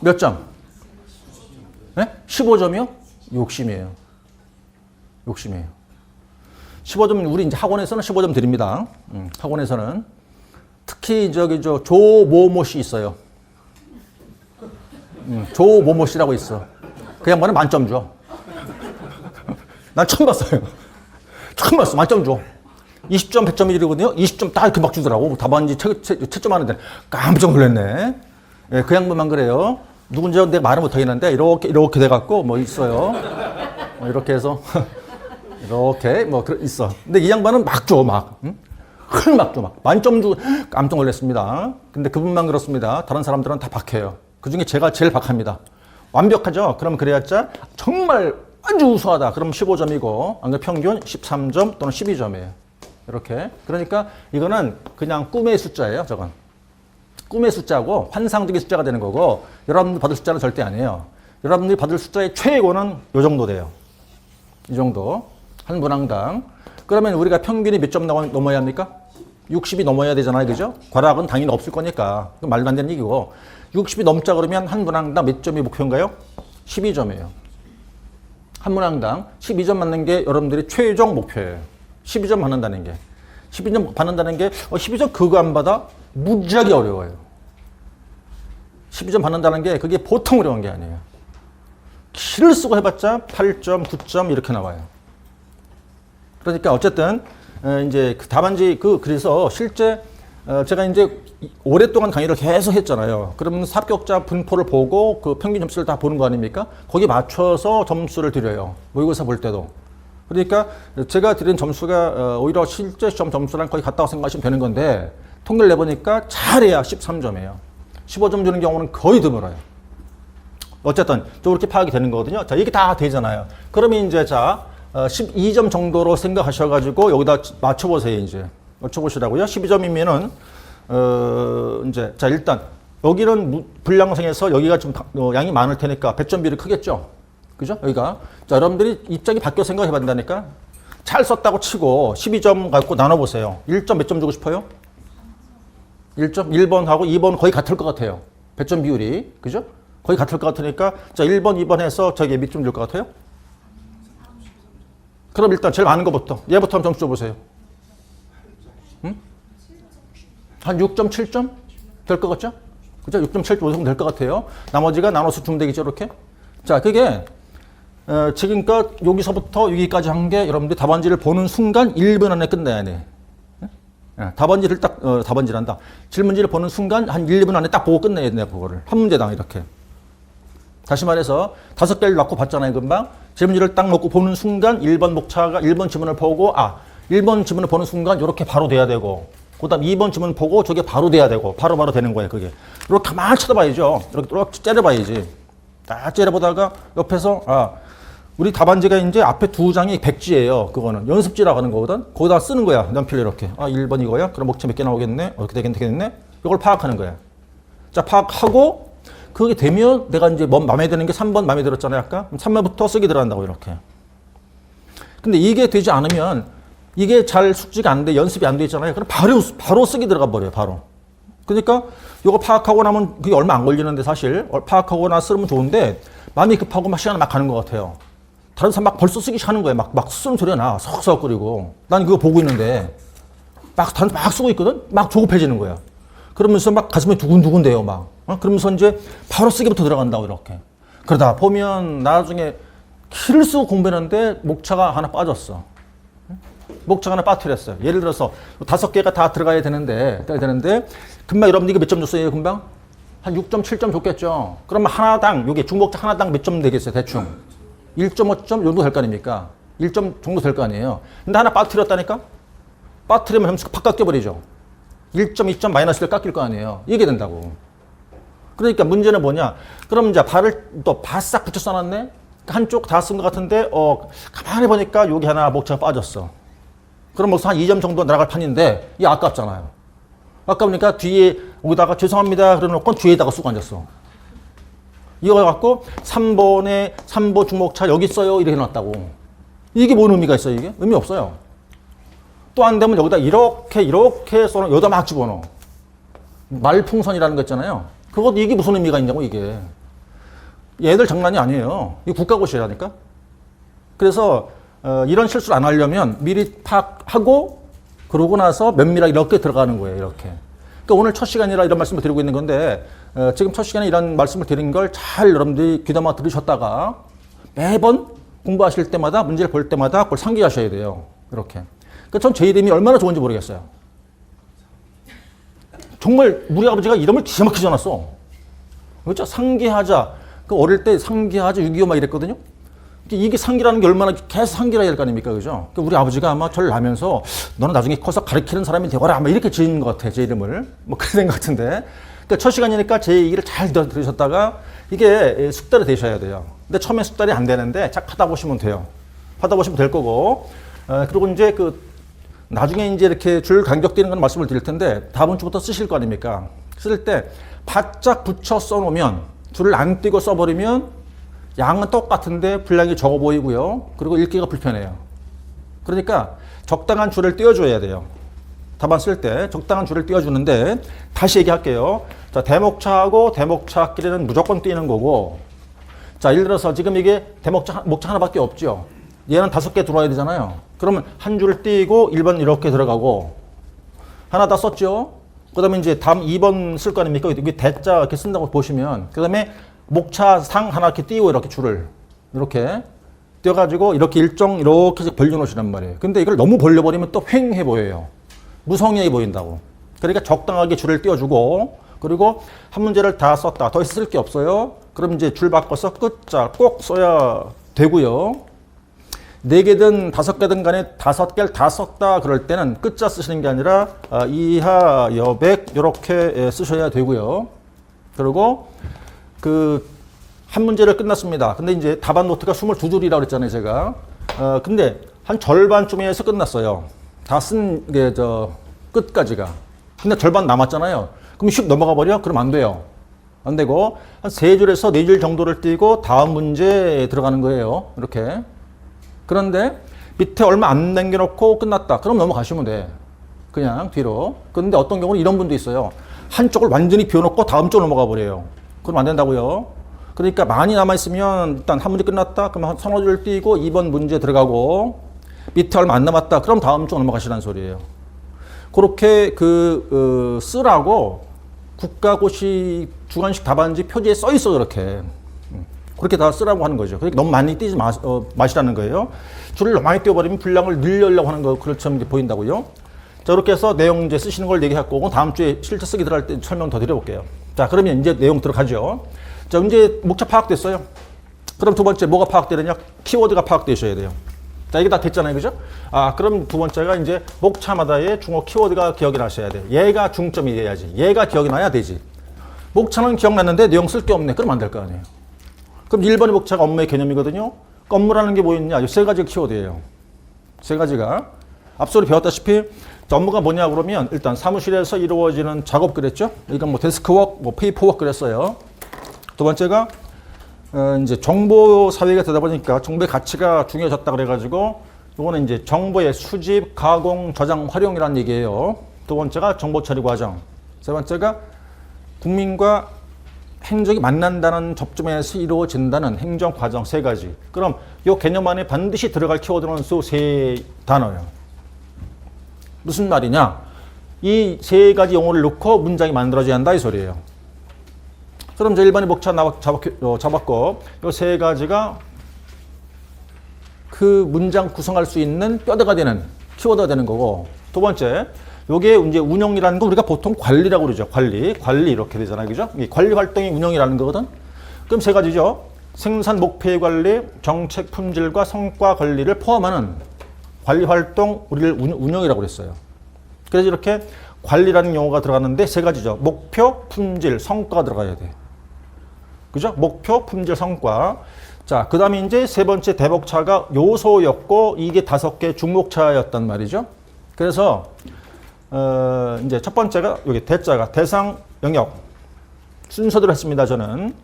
몇 점? 네? 15점이요? 욕심이에요. 욕심이에요. 15점, 우리 이제 학원에서는 15점 드립니다. 학원에서는. 특히 조모모 씨 있어요. 조모모 씨라고 있어. 그 양반은 만점 줘. 난 처음 봤어요. 처음 봤어. 만점 줘. 20점, 100점이거든요. 20점 딱 금방 주더라고. 답안지 채점하는데 깜짝 놀랐네. 예, 그 양반만 그래요. 누군지 내가 말을 못하겠는데 이렇게 돼갖고 뭐 있어요. 이렇게 해서 이렇게 뭐 있어. 근데 이 양반은 막 줘, 막. 응? 막 줘, 막. 만점 주고 깜짝 놀랐습니다. 근데 그분만 그렇습니다. 다른 사람들은 다 박해요. 그 중에 제가 제일 박합니다. 완벽하죠? 그럼 그래야자 정말 아주 우수하다. 그럼 15점이고, 안 그래 평균 13점 또는 12점이에요. 이렇게. 그러니까 이거는 그냥 꿈의 숫자예요, 저건. 꿈의 숫자고 환상적인 숫자가 되는 거고, 여러분들 받을 숫자는 절대 아니에요. 여러분들이 받을 숫자의 최고는 이 정도 돼요. 이 정도. 한 문항당. 그러면 우리가 평균이 몇 점 넘어야 합니까? 60이 넘어야 되잖아요. 그죠? 과락은 당연히 없을 거니까. 말도 안 되는 얘기고. 60이 넘자 그러면 한 문항당 몇 점이 목표인가요? 12점이에요. 한 문항당 12점 맞는 게 여러분들이 최종 목표예요. 12점 받는다는 게. 12점 받는다는 게 12점 그거 안 받아? 무지하게 어려워요. 12점 받는다는 게 그게 보통 어려운 게 아니에요. 키를 쓰고 해봤자 8점, 9점 이렇게 나와요. 그러니까 어쨌든 이제 그 답안지 그래서 실제 제가 이제 오랫동안 강의를 계속 했잖아요. 그러면 합격자 분포를 보고 그 평균 점수를 다 보는 거 아닙니까? 거기에 맞춰서 점수를 드려요. 모의고사 볼 때도. 그러니까 제가 드린 점수가 오히려 실제 시험 점수랑 거의 같다고 생각하시면 되는 건데 통계를 내보니까 잘해야 13점이에요. 15점 주는 경우는 거의 드물어요. 어쨌든 저렇게 파악이 되는 거거든요. 자, 이게 다 되잖아요. 그러면 이제 자 12점 정도로 생각하셔가지고 여기다 맞춰보세요. 이제 맞춰보시라고요. 12점이면은 이제 자 일단 여기는 불량생에서 여기가 좀 양이 많을 테니까 배점 비율이 크겠죠. 그죠? 여기가 자 여러분들이 입장이 바뀌어 생각해 본다니까. 잘 썼다고 치고 12점 갖고 나눠보세요. 1점 몇 점 주고 싶어요? 1점? 1번하고 2번 거의 같을 것 같아요. 배점 비율이. 그죠? 거의 같을 것 같으니까 자 1번, 2번 해서 저기 몇 점 줄 것 같아요? 그럼 일단 제일 많은 것부터 얘부터 한번 점수 줘보세요. 응? 한 6점, 7점? 될 것 같죠? 그죠? 6점, 7점 정도 될 것 같아요. 나머지가 나눠서 주면 되겠죠, 이렇게? 자, 그게 지금껏 여기서부터 여기까지 한 게 여러분들이 답안지를 보는 순간 1분 안에 끝내야 돼. 답안지를 딱, 답안지란다. 질문지를 보는 순간 한 1분 안에 딱 보고 끝내야 돼, 그거를. 한 문제당 이렇게. 다시 말해서 5개를 넣고 봤잖아요, 금방. 질문지를 딱 놓고 보는 순간 1번 목차가 1번 지문을 보고 1번 지문을 보는 순간 이렇게 바로 돼야 되고 그 다음 2번 지문 보고 저게 바로 돼야 되고 바로 되는 거예요, 그게. 이렇게 가만히 쳐다봐야죠. 이렇게 째려봐야지. 딱 째려보다가 옆에서 우리 답안지가 이제 앞에 두 장이 백지예요. 그거는 연습지라고 하는 거거든. 거기다 쓰는 거야. 연필 이렇게. 1번 이거야. 그럼 목차 몇 개 나오겠네. 이렇게 되겠네. 이걸 파악하는 거야. 자, 파악하고 그게 되면 내가 이제 마음에 드는 게 3번 마음에 들었잖아요, 아까. 3번부터 쓰기 들어간다고 이렇게. 근데 이게 되지 않으면 이게 잘 숙지가 안 돼, 연습이 안 돼 있잖아요. 그럼 바로 쓰기 들어가 버려요, 바로. 그러니까 이거 파악하고 나면 그게 얼마 안 걸리는데 사실 파악하고 나 쓰면 좋은데 마음이 급하고 막 시간이 막 가는 것 같아요. 다른 사람 막 벌써 쓰기 하는 거예요. 막 쓰는 소리가 나. 석석거리고. 난 그거 보고 있는데 막 쓰고 있거든? 막 조급해지는 거야. 그러면서 막 가슴이 두근두근대요, 막. 그러면서 이제 바로 쓰기부터 들어간다고, 이렇게. 그러다 보면 나중에 키를 쓰고 공부했는데 목차가 하나 빠졌어. 목차가 하나 빠뜨렸어요. 예를 들어서 5개가 다 들어가야 되는데 금방 여러분들 이거 몇 점 줬어요, 금방? 한 6점, 7점 줬겠죠? 그러면 하나당, 요게 중목차 하나당 몇 점 되겠어요, 대충? 1.5점 정도 될 거 아닙니까? 1점 정도 될 거 아니에요. 근데 하나 빠뜨렸다니까? 빠뜨리면 점수가 팍 깎여버리죠. 1점, 2점 마이너스를 깎일 거 아니에요. 이게 된다고. 그러니까 문제는 뭐냐? 그럼 이제 발을 또 바싹 붙여 써놨네? 한쪽 다 쓴 것 같은데, 가만히 보니까 여기 하나 목차가 빠졌어. 그럼 뭐 한 2점 정도 날아갈 판인데, 이게 아깝잖아요. 아까우니까 뒤에, 여기다가 죄송합니다. 그래 놓고 뒤에다가 쓰고 앉았어. 이거 갖고 3번 중목차 여기 있어요. 이렇게 해놨다고. 이게 뭔 의미가 있어요, 이게? 의미 없어요. 또 안 되면 여기다 이렇게 써놓은, 여기다 막 집어넣어. 말풍선이라는 거 있잖아요. 이게 무슨 의미가 있냐고, 이게. 얘들 장난이 아니에요. 이게 국가고시라니까. 그래서, 이런 실수를 안 하려면 미리 파악하고, 그러고 나서 면밀하게 이렇게 들어가는 거예요, 이렇게. 그러니까 오늘 첫 시간이라 이런 말씀을 드리고 있는 건데, 지금 첫 시간에 이런 말씀을 드린 걸 잘 여러분들이 귀담아 들으셨다가 매번 공부하실 때마다 문제를 볼 때마다 그걸 상기하셔야 돼요. 이렇게. 그러니까 전 제 이름이 얼마나 좋은지 모르겠어요. 정말 우리 아버지가 이름을 기가 막히게 지어놨어. 그렇죠? 상기하자. 그 어릴 때 상기하자 6.25 막 이랬거든요. 이게 상기라는 게 얼마나 계속 상기라 해야 될 거 아닙니까? 그죠? 그러니까 우리 아버지가 아마 저를 낳으면서 너는 나중에 커서 가르치는 사람이 되거라. 아마 이렇게 지은 것 같아. 제 이름을. 뭐 그런 생각 같은데. 그러니까 첫 시간이니까 제 얘기를 잘 들으셨다가 이게 숙달이 되셔야 돼요. 근데 처음에 숙달이 안 되는데 쫙 하다 보시면 돼요. 하다 보시면 될 거고. 그리고 이제 나중에 이제 이렇게 줄 간격되는 건 말씀을 드릴 텐데 다음 주부터 쓰실 거 아닙니까? 쓸 때 바짝 붙여 써놓으면 줄을 안 띄고 써버리면 양은 똑같은데 분량이 적어 보이고요. 그리고 읽기가 불편해요. 그러니까 적당한 줄을 띄워줘야 돼요. 답안 쓸 때 적당한 줄을 띄워주는데 다시 얘기할게요. 자, 대목차하고 대목차끼리는 무조건 띄는 거고 자, 예를 들어서 지금 이게 목차 하나밖에 없죠. 얘는 5개 들어와야 되잖아요. 그러면 한 줄을 띄고 1번 이렇게 들어가고 하나 다 썼죠. 그 다음에 이제 다음 2번 쓸 거 아닙니까? 이게 대자 이렇게 쓴다고 보시면 그 다음에 목차상 하나 이렇게 띄고 이렇게 줄을 이렇게 떼가지고 이렇게 이렇게 벌려놓으시란 말이에요. 근데 이걸 너무 벌려버리면 또 휑해 보여요. 무성의해 보인다고. 그러니까 적당하게 줄을 띄워주고, 그리고 한 문제를 다 썼다. 더 쓸 게 없어요. 그럼 이제 줄 바꿔서 끝자 꼭 써야 되고요. 4개든 5개든 간에 5개를 다 썼다 그럴 때는 끝자 쓰시는 게 아니라 이하 여백 이렇게 쓰셔야 되고요. 그리고 한 문제를 끝났습니다. 근데 이제 답안 노트가 22줄이라고 그랬잖아요, 제가. 근데 한 절반쯤에서 끝났어요. 다 쓴 게 끝까지가. 근데 절반 남았잖아요. 그럼 슉 넘어가 버려? 그럼 안 돼요. 안 되고 한 3줄에서 4줄 정도를 띄고 다음 문제에 들어가는 거예요. 이렇게. 그런데 밑에 얼마 안 남겨놓고 끝났다. 그럼 넘어가시면 돼. 그냥 뒤로. 그런데 어떤 경우는 이런 분도 있어요. 한쪽을 완전히 비워놓고 다음 쪽으로 넘어가 버려요. 그럼 안 된다고요. 그러니까 많이 남아있으면 일단 한 문제 끝났다. 그러면 한 서너 줄 띄고 2번 문제 들어가고 밑에 얼마 안 남았다. 그럼 다음 쪽 넘어가시라는 소리예요. 그렇게 쓰라고 국가고시 주관식 답안지 표지에 써 있어 그렇게. 그렇게 다 쓰라고 하는 거죠. 그러니까 너무 많이 띄지 마시라는 거예요. 줄을 너무 많이 띄워버리면 분량을 늘리려고 하는 거 그렇처럼 보인다고요. 자, 이렇게 해서 내용 이제 쓰시는 걸 얘기했고, 다음 주에 실제 쓰기 들어갈 때 설명 더 드려볼게요. 자, 그러면 이제 내용 들어가죠. 자, 이제 목차 파악됐어요. 그럼 두 번째 뭐가 파악되느냐? 키워드가 파악되셔야 돼요. 자, 이게 다 됐잖아요. 그죠? 그럼 두 번째가 이제 목차마다의 중어 키워드가 기억이 나셔야 돼. 얘가 중점이 돼야지. 얘가 기억이 나야 되지. 목차는 기억났는데 내용 쓸 게 없네. 그럼 안 될 거 아니에요. 그럼 1번의 목차가 업무의 개념이거든요. 업무라는 게 뭐 있냐? 이 3가지 키워드예요. 3가지가. 앞서 배웠다시피 업무가 뭐냐 그러면 일단 사무실에서 이루어지는 작업 그랬죠? 이건 뭐 데스크워크, 뭐 페이퍼워크 그랬어요. 두 번째가 이제 정보 사회가 되다 보니까 정보의 가치가 중요해졌다 그래가지고 이거는 이제 정보의 수집, 가공, 저장, 활용이라는 얘기예요. 두 번째가 정보 처리 과정. 세 번째가 국민과 행정이 만난다는 접점에서 이루어진다는 행정 과정 3가지. 그럼 이 개념 안에 반드시 들어갈 키워드는 수 3단어예요. 무슨 말이냐? 이 3가지 용어를 넣고 문장이 만들어져야 한다 이 소리예요. 그럼 이제 1번의 목차 잡았고 이 3가지가 그 문장 구성할 수 있는 뼈대가 되는 키워드가 되는 거고, 두 번째 요게 이제 운영이라는 거 우리가 보통 관리라고 그러죠. 관리 이렇게 되잖아요. 그죠? 이 관리 활동이 운영이라는 거거든. 그럼 3가지죠. 생산 목표의 관리, 정책 품질과 성과 관리를 포함하는 관리 활동 우리를 운영이라고 그랬어요. 그래서 이렇게 관리라는 용어가 들어가는데 3가지죠. 목표, 품질, 성과가 들어가야 돼. 그죠? 목표, 품질, 성과. 자, 그다음에 이제 3번째 대목차가 요소였고 이게 5개 중목차였단 말이죠. 그래서 이제 첫 번째가 여기 대자가 대상 영역 순서대로 했습니다. 저는.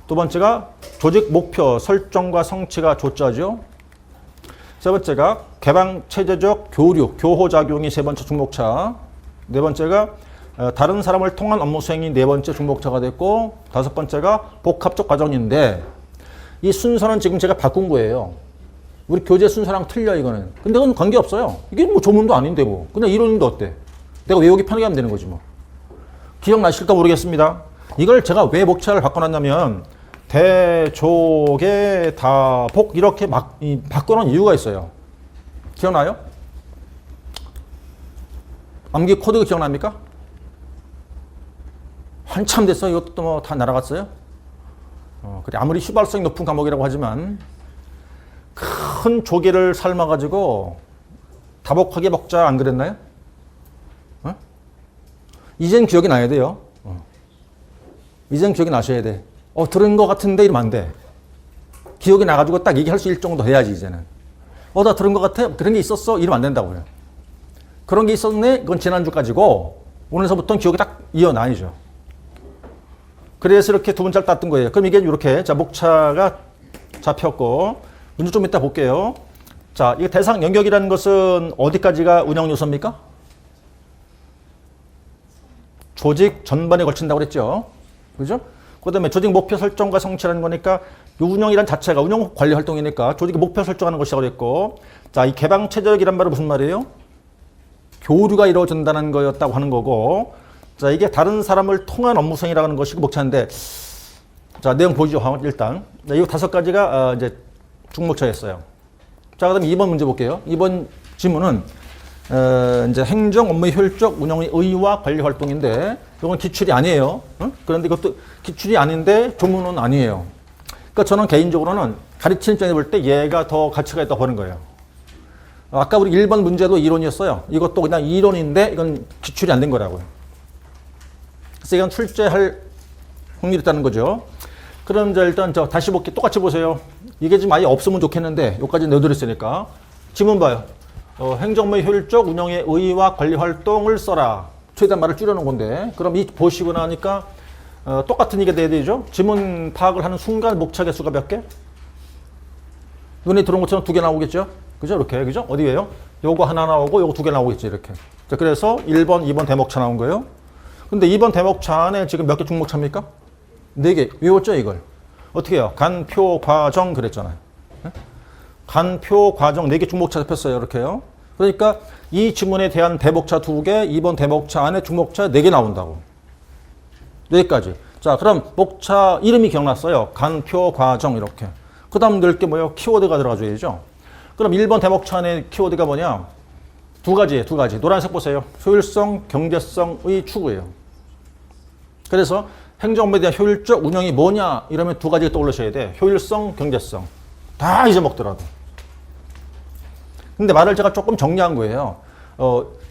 두 번째가 조직 목표 설정과 성취가 조자죠. 세 번째가 개방 체제적 교류 교호작용이 3번째 중목차. 네 번째가 다른 사람을 통한 업무 수행이 4번째 중목차가 됐고, 5번째가 복합적 과정인데 이 순서는 지금 제가 바꾼 거예요. 우리 교재 순서랑 틀려 이거는. 근데 그건 관계없어요. 이게 뭐 조문도 아닌데 뭐. 그냥 이론인데 어때? 내가 외우기 편하게 하면 되는 거지 뭐. 기억나실까 모르겠습니다. 이걸 제가 왜 목차를 바꿔놨냐면 대조개 다복 이렇게 바꿔놓은 이유가 있어요. 기억나요? 암기 코드 기억납니까? 한참 됐어. 이것도 뭐 다 날아갔어요. 그래 아무리 휘발성이 높은 과목이라고 하지만 큰 조개를 삶아가지고 다복하게 먹자 안 그랬나요? 이젠 기억이 나야 돼요. 이젠 기억이 나셔야 돼. 들은 것 같은데 이러면 안 돼. 기억이 나가지고 딱 얘기할 수 있을 정도 해야지 이제는. 나 들은 것 같아? 그런 게 있었어? 이러면 안 된다고요. 그런 게 있었네? 그건 지난주까지고 오늘서부터는 기억이 딱 이어나야죠. 그래서 이렇게 두 문자를 땄던 거예요. 그럼 이게 이렇게 자 목차가 잡혔고 문제 좀 이따 볼게요. 자, 이 대상 영역이라는 것은 어디까지가 운영 요소입니까? 조직 전반에 걸친다고 그랬죠. 그죠? 그 다음에 조직 목표 설정과 성취라는 거니까 이 운영이란 자체가 운영 관리 활동이니까 조직의 목표 설정하는 것이라고 그랬고, 자, 이 개방체적이란 말은 무슨 말이에요? 교류가 이루어진다는 거였다고 하는 거고, 자, 이게 다른 사람을 통한 업무 수행이라고 하는 것이 목차인데, 자, 내용 보죠. 일단. 이 5가지가 이제 중목차였어요. 자, 그다음 2번 문제 볼게요. 2번 지문은 이제 행정 업무의 효율적 운영의 의의와 관리 활동인데 이건 기출이 아니에요. 응? 그런데 이것도 기출이 아닌데 조문은 아니에요. 그러니까 저는 개인적으로는 가르치는 입장에서 볼 때 얘가 더 가치가 있다고 보는 거예요. 아까 우리 1번 문제도 이론이었어요. 이것도 그냥 이론인데 이건 기출이 안 된 거라고요. 그래서 이건 출제할 확률이 있다는 거죠. 그럼 이제 일단 다시 볼게. 똑같이 보세요. 이게 지금 아예 없으면 좋겠는데 여기까지 넣어드렸으니까 지문 봐요. 행정부의 효율적 운영의 의의와 관리 활동을 써라. 최대한 말을 줄여놓은 건데 그럼 이 보시고 나니까 똑같은 얘기가 돼야 되죠. 지문 파악을 하는 순간 목차 개수가 몇 개? 눈에 들어온 것처럼 2개 나오겠죠. 그죠? 이렇게 그죠? 어디에요? 요거 하나 나오고 요거 2개 나오겠죠. 이렇게. 자, 그래서 1번, 2번 대목차 나온 거예요. 근데 2번 대목차 안에 지금 몇 개 중목차입니까? 4개. 외웠죠, 이걸? 어떻게 해요? 간, 표, 과정 그랬잖아요. 간, 표, 과정 4개 중목차 잡혔어요. 이렇게요. 그러니까 이 지문에 대한 대목차 2개, 2번 대목차 안에 중목차 4개 나온다고. 4개까지. 자, 그럼 목차 이름이 기억났어요. 간, 표, 과정 이렇게. 그 다음 넣을 게 뭐예요? 키워드가 들어가줘야죠. 그럼 1번 대목차 안에 키워드가 뭐냐? 2가지예요. 2가지. 노란색 보세요. 효율성, 경제성의 추구예요. 그래서 행정부에 대한 효율적 운영이 뭐냐? 이러면 2가지 떠올리셔야 돼. 효율성, 경제성. 다 잊어먹더라도. 근데 말을 제가 조금 정리한 거예요.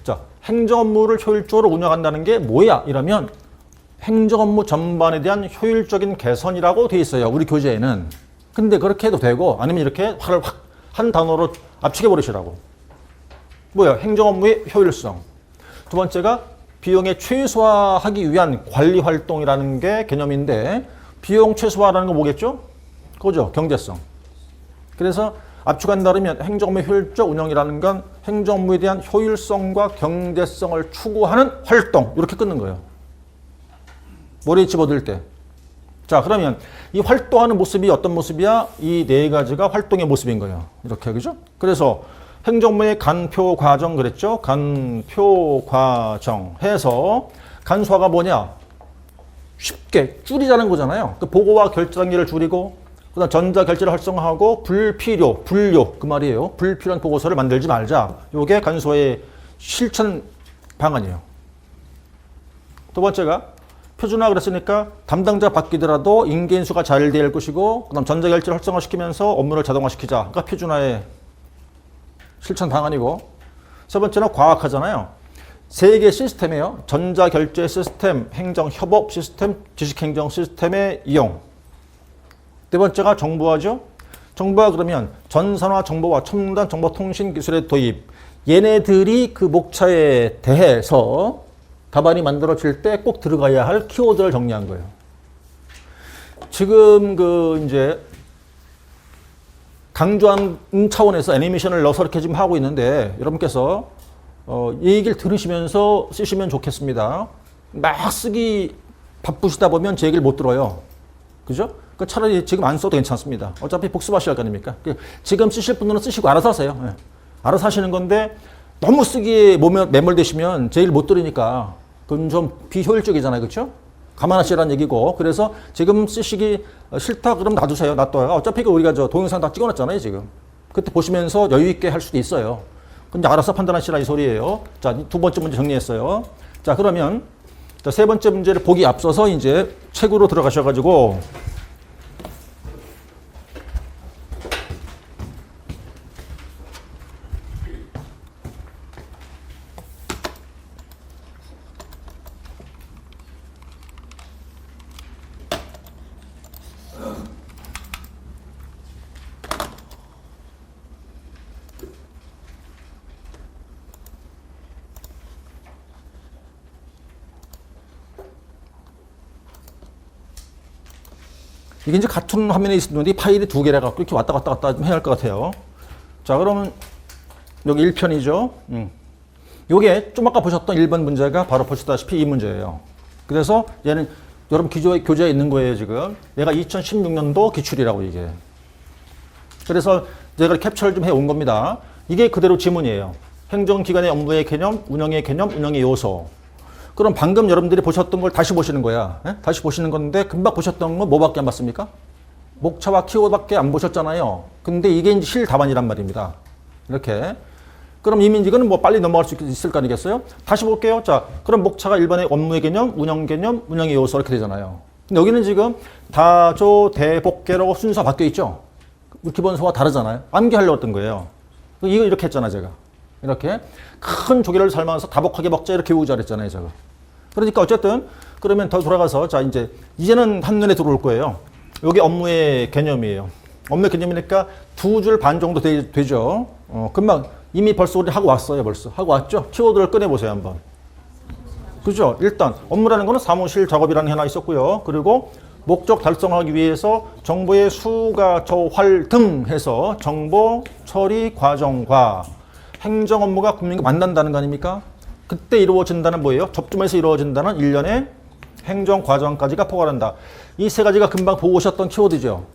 자, 행정업무를 효율적으로 운영한다는 게 뭐야? 이러면 행정업무 전반에 대한 효율적인 개선이라고 돼 있어요. 우리 교재에는. 근데 그렇게 해도 되고 아니면 이렇게 확 한 단어로 압축해 버리시라고. 뭐야? 행정업무의 효율성. 두 번째가 비용의 최소화하기 위한 관리 활동이라는 게 개념인데 비용 최소화라는 건 뭐겠죠? 그거죠. 경제성. 그래서 압축한다면 행정업무의 효율적 운영이라는 건 행정업무에 대한 효율성과 경제성을 추구하는 활동. 이렇게 끊는 거예요. 머리에 집어들 때. 자, 그러면 이 활동하는 모습이 어떤 모습이야? 이 4가지가 활동의 모습인 거예요. 이렇게, 그죠? 그래서 행정부의 간표 과정 그랬죠? 간표 과정 해서 간소화가 뭐냐? 쉽게 줄이자는 거잖아요. 그 보고와 결제 단계를 줄이고 그다음 전자 결제를 활성화하고 불필요, 불요 그 말이에요. 불필요한 보고서를 만들지 말자. 이게 간소화의 실천 방안이에요. 두 번째가 표준화 그랬으니까 담당자 바뀌더라도 인계인 수가 잘 될 것이고 그다음 전자 결제를 활성화시키면서 업무를 자동화시키자. 그러니까 표준화의 실천 방안이고 세 번째는 과학하잖아요. 3개 시스템이에요. 전자결제 시스템, 행정협업 시스템, 지식행정 시스템의 이용. 네 번째가 정보화죠. 정보화 그러면 전산화 정보와 첨단 정보통신 기술의 도입. 얘네들이 그 목차에 대해서 답안이 만들어질 때 꼭 들어가야 할 키워드를 정리한 거예요. 지금 이제 강조한 차원에서 애니메이션을 넣어서 이렇게 지금 하고 있는데 여러분께서 이 얘기를 들으시면서 쓰시면 좋겠습니다. 막 쓰기 바쁘시다 보면 제 얘기를 못 들어요. 그죠? 그러니까 차라리 지금 안 써도 괜찮습니다. 어차피 복습하셔야 할 거 아닙니까? 지금 쓰실 분들은 쓰시고 알아서 하세요. 네. 알아서 하시는 건데 너무 쓰기에 매몰되시면 제 얘기를 못 들으니까 그건 좀 비효율적이잖아요. 그렇죠? 감안하시라는 얘기고 그래서 지금 쓰시기 싫다 그럼 놔두세요. 놔둬요. 어차피 우리가 동영상 다 찍어놨잖아요. 지금. 그때 보시면서 여유 있게 할 수도 있어요. 근데 알아서 판단하시라 이 소리예요. 자, 2번째 문제 정리했어요. 자, 그러면 자, 3번째 문제를 보기 앞서서 이제 책으로 들어가셔가지고 이게 이제 같은 화면에 있는데 파일이 2개라 갖고 이렇게 왔다 갔다 해야 할 것 같아요. 자, 그러면 여기 1편이죠. 요게 좀 아까 보셨던 1번 문제가 바로 보시다시피 이 문제예요. 그래서 얘는 여러분 교재에 있는 거예요, 지금. 얘가 2016년도 기출이라고 이게. 그래서 제가 캡처를 좀 해온 겁니다. 이게 그대로 지문이에요. 행정기관의 업무의 개념, 운영의 개념, 운영의 요소. 그럼 방금 여러분들이 보셨던 걸 다시 보시는 거야. 에? 다시 보시는 건데 금방 보셨던 건 뭐밖에 안 봤습니까? 목차와 키워드밖에 안 보셨잖아요. 근데 이게 이제 실답안이란 말입니다. 이렇게. 그럼 이미 이거는 뭐 빨리 넘어갈 수 있을 거 아니겠어요? 다시 볼게요. 자, 그럼 목차가 일반의 업무의 개념, 운영 개념, 운영의 요소 이렇게 되잖아요. 근데 여기는 지금 다조, 대복계라고 순서가 바뀌어 있죠? 기본소가 다르잖아요. 암기하려고 했던 거예요. 이거 이렇게 했잖아, 제가. 이렇게. 큰 조개를 삶아서 다복하게 먹자 이렇게 외우자 그랬잖아요, 제가. 그러니까 어쨌든 그러면 더 돌아가서 자, 이제는 한눈에 들어올 거예요. 여기 업무의 개념이에요. 업무의 개념이니까 2줄 반 정도 되죠. 금방 이미 벌써 우리 하고 왔어요, 벌써. 하고 왔죠? 키워드를 꺼내보세요, 한번. 그죠? 일단 업무라는 거는 사무실 작업이라는 게 하나 있었고요. 그리고 목적 달성하기 위해서 정보의 수가 저활 등 해서 정보 처리 과정과 행정 업무가 국민과 만난다는 거 아닙니까? 그때 이루어진다는 뭐예요? 접점에서 이루어진다는 일련의 행정 과정까지가 포괄한다. 이 세 가지가 금방 보고 오셨던 키워드죠.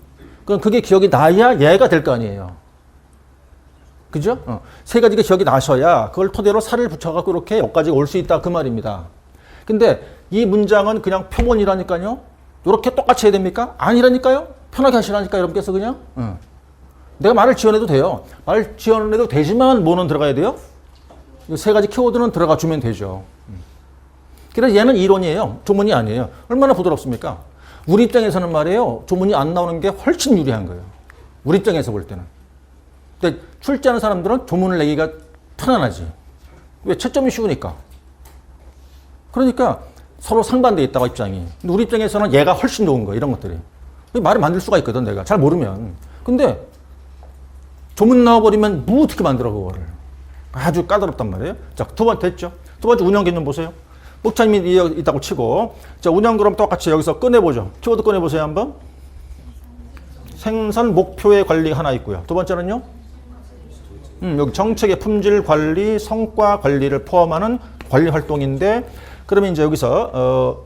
그럼 그게 기억이 나야 얘가 될 거 아니에요. 그죠? 세 가지가 기억이 나셔야 그걸 토대로 살을 붙여갖고 이렇게 여기까지 올 수 있다 그 말입니다. 근데 이 문장은 그냥 표본이라니까요. 이렇게 똑같이 해야 됩니까? 아니라니까요. 편하게 하시라니까 여러분께서 그냥. 내가 말을 지어내도 돼요. 말 지어내도 되지만 뭐는 들어가야 돼요? 이 세 가지 키워드는 들어가 주면 되죠. 그래서 얘는 이론이에요. 조문이 아니에요. 얼마나 부드럽습니까? 우리 입장에서는 말이에요. 조문이 안 나오는 게 훨씬 유리한 거예요. 우리 입장에서 볼 때는. 근데 출제하는 사람들은 조문을 내기가 편안하지. 왜? 채점이 쉬우니까. 그러니까 서로 상반되어 있다고 입장이. 근데 우리 입장에서는 얘가 훨씬 좋은 거예요. 이런 것들이. 말을 만들 수가 있거든, 내가. 잘 모르면. 근데 조문 나와버리면 뭐 어떻게 만들어, 그거를. 아주 까다롭단 말이에요. 자, 두 번째 됐죠? 두 번째 운영 개념 보세요. 목차님이 있다고 치고. 자, 운영 그럼 똑같이 여기서 꺼내보죠. 키워드 꺼내보세요, 한번. 생산 목표의 관리 하나 있고요. 두 번째는요? 여기 정책의 품질 관리, 성과 관리를 포함하는 관리 활동인데, 그러면 이제 여기서,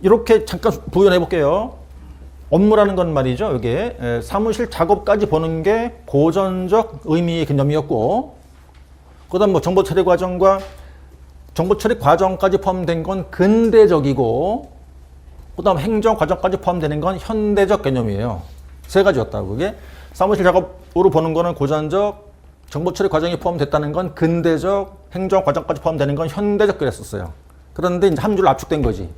이렇게 잠깐 부연해 볼게요. 업무라는 건 말이죠. 여기에 사무실 작업까지 보는 게 고전적 의미의 개념이었고, 그 다음 뭐 정보 처리 과정과 정보 처리 과정까지 포함된 건 근대적이고, 그 다음 행정 과정까지 포함되는 건 현대적 개념이에요. 세 가지였다고. 그게 사무실 작업으로 보는 거는 고전적, 정보 처리 과정이 포함됐다는 건 근대적, 행정 과정까지 포함되는 건 현대적 그랬었어요. 그런데 이제 한 줄 압축된 거지.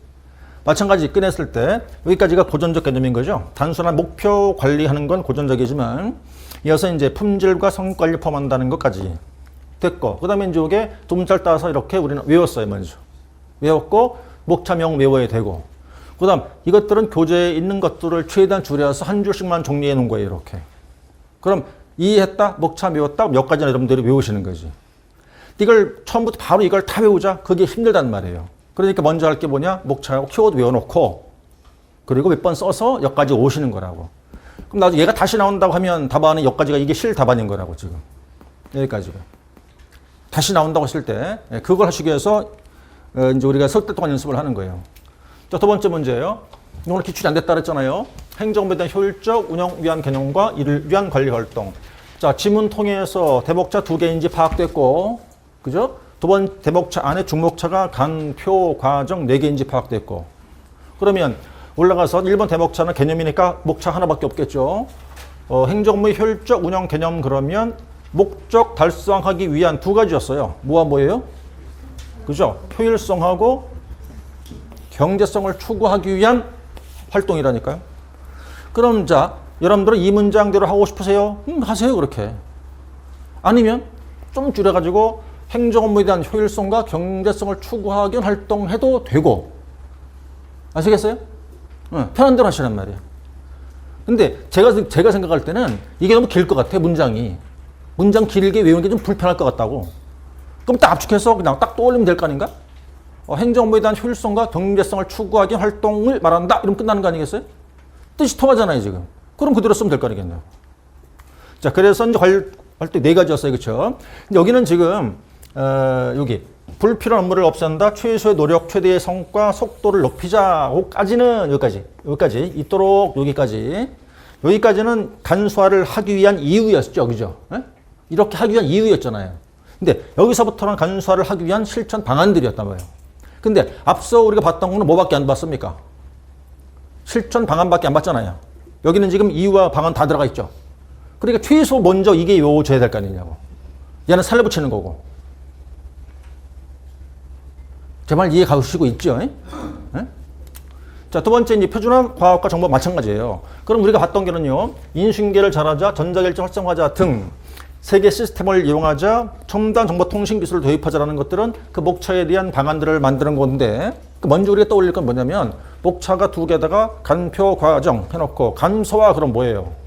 마찬가지 꺼냈을 때 여기까지가 고전적 개념인 거죠. 단순한 목표 관리하는 건 고전적이지만 이어서 이제 품질과 성과를 포함한다는 것까지 됐고, 그 다음에 이제 이게 두 문자를 따서 이렇게 우리는 외웠어요, 먼저. 외웠고, 목차명 외워야 되고, 그 다음 이것들은 교재에 있는 것들을 최대한 줄여서 한 줄씩만 정리해 놓은 거예요, 이렇게. 그럼 이해했다, 목차 외웠다, 몇 가지나 여러분들이 외우시는 거지. 이걸 처음부터 바로 이걸 다 외우자? 그게 힘들단 말이에요. 그러니까 먼저 할 게 뭐냐? 목차하고 키워드 외워놓고, 그리고 몇 번 써서 여기까지 오시는 거라고. 그럼 나중에 얘가 다시 나온다고 하면 답안은 여기까지가 이게 실답안인 거라고, 지금. 여기까지가. 다시 나온다고 했을 때, 그걸 하시기 위해서 이제 우리가 석 달 동안 연습을 하는 거예요. 자, 두 번째 문제예요. 오늘 기출이 안 됐다 그랬잖아요. 행정부에 대한 효율적 운영 위한 개념과 이를 위한 관리 활동. 자, 지문 통해서 대목차 2개인지 파악됐고, 그죠? 두 번 대목차 안에 중목차가 간, 표, 과정 4개인지 파악됐고. 그러면 올라가서 1번 대목차는 개념이니까 목차 하나밖에 없겠죠. 행정부의 효율적 운영 개념 그러면 목적 달성하기 위한 두 가지였어요. 뭐와 뭐예요? 그죠? 효율성하고 경제성을 추구하기 위한 활동이라니까요. 그럼 자, 여러분들은 이 문장대로 하고 싶으세요? 하세요, 그렇게. 아니면 좀 줄여가지고 행정 업무에 대한 효율성과 경제성을 추구하기 위한 활동해도 되고. 아시겠어요? 편한 대로 하시란 말이에요. 근데 제가 생각할 때는 이게 너무 길 것 같아, 문장이. 문장 길게 외우는 게 좀 불편할 것 같다고. 그럼 딱 압축해서 그냥 딱 떠올리면 될 거 아닌가? 행정 업무에 대한 효율성과 경제성을 추구하기 위한 활동을 말한다. 이러면 끝나는 거 아니겠어요? 뜻이 통하잖아요, 지금. 그럼 그대로 쓰면 될 거 아니겠네요. 자, 그래서 이제 활동 4가지였어요, 그렇죠? 여기는 지금 여기 불필요한 업무를 없앤다. 최소의 노력, 최대의 성과, 속도를 높이자까지는 여기까지 있도록 여기까지는 간소화를 하기 위한 이유였죠, 그죠? 이렇게 하기 위한 이유였잖아요. 근데 여기서부터는 간소화를 하기 위한 실천 방안들이었단 말이에요. 근데 앞서 우리가 봤던 거는 뭐밖에 안 봤습니까? 실천 방안밖에 안 봤잖아요. 여기는 지금 이유와 방안 다 들어가 있죠. 그러니까 최소 먼저 이게 외워져야 될 거 아니냐고. 얘는 살려 붙이는 거고. 제 말 이해 가시고 있죠? 에? 자, 두 번째 이제 표준화 과학과 정보 마찬가지예요. 그럼 우리가 봤던 게는요. 인수인계를 잘하자, 전자결제 활성화하자 등 세계 시스템을 이용하자, 첨단 정보통신 기술을 도입하자라는 것들은 그 목차에 대한 방안들을 만드는 건데 먼저 우리가 떠올릴 건 뭐냐면 목차가 두 개다가 간표 과정 해놓고 간소화 그럼 뭐예요?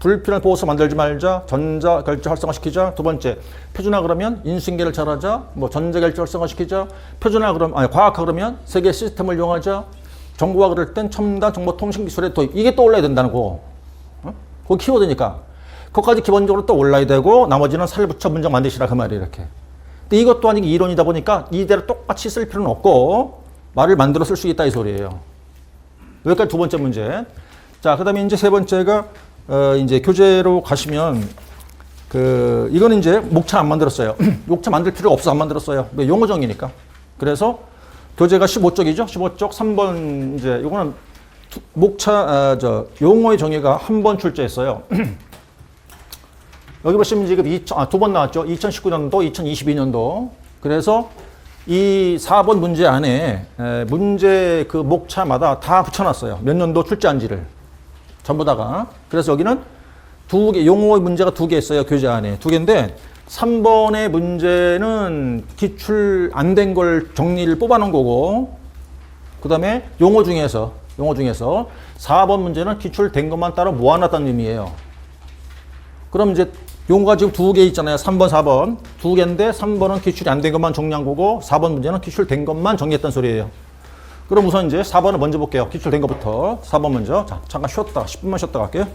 불필요한 보호서 만들지 말자, 전자결제 활성화시키자. 두 번째, 표준화 그러면 인수인계를 잘하자, 뭐 전자결제 활성화시키자. 표준화 그러면, 아니, 과학화 그러면 세계 시스템을 이용하자. 정보화 그럴 땐 첨단 정보통신 기술의 도입. 이게 떠올라야 된다는 거. 그거 키워드니까. 그것까지 기본적으로 떠올라야 되고, 나머지는 살붙여 문장 만드시라 그 말이에요, 이렇게. 근데 이것 또한 이게 이론이다 보니까 이대로 똑같이 쓸 필요는 없고, 말을 만들어 쓸 수 있다 이 소리예요. 여기까지 두 번째 문제. 자, 그 다음에 이제 세 번째가 이제 교재로 가시면 이거는 이제 목차 안 만들었어요. 목차 만들 필요가 없어 안 만들었어요. 왜? 용어정의니까. 그래서 교재가 15쪽이죠. 15쪽 3번 이제 이거는 목차 용어의 정의가 한 번 출제했어요. 여기 보시면 지금 두 번 나왔죠. 2019년도, 2022년도. 그래서 이 4번 문제 안에 문제 그 목차마다 다 붙여놨어요. 몇 년도 출제한지를. 전부 다가. 그래서 여기는 두 개, 용어의 문제가 두 개 있어요. 교재 안에. 두 개인데, 3번의 문제는 기출 안 된 걸 정리를 뽑아놓은 거고, 그 다음에 용어 중에서 4번 문제는 기출된 것만 따로 모아놨다는 의미예요. 그럼 이제 용어가 지금 두 개 있잖아요. 3번, 4번. 두 개인데, 3번은 기출이 안 된 것만 정리한 거고, 4번 문제는 기출된 것만 정리했다는 소리예요. 그럼 우선 이제 4번을 먼저 볼게요. 기출된 것부터. 4번 먼저. 자, 잠깐 쉬었다. 10분만 쉬었다 갈게요.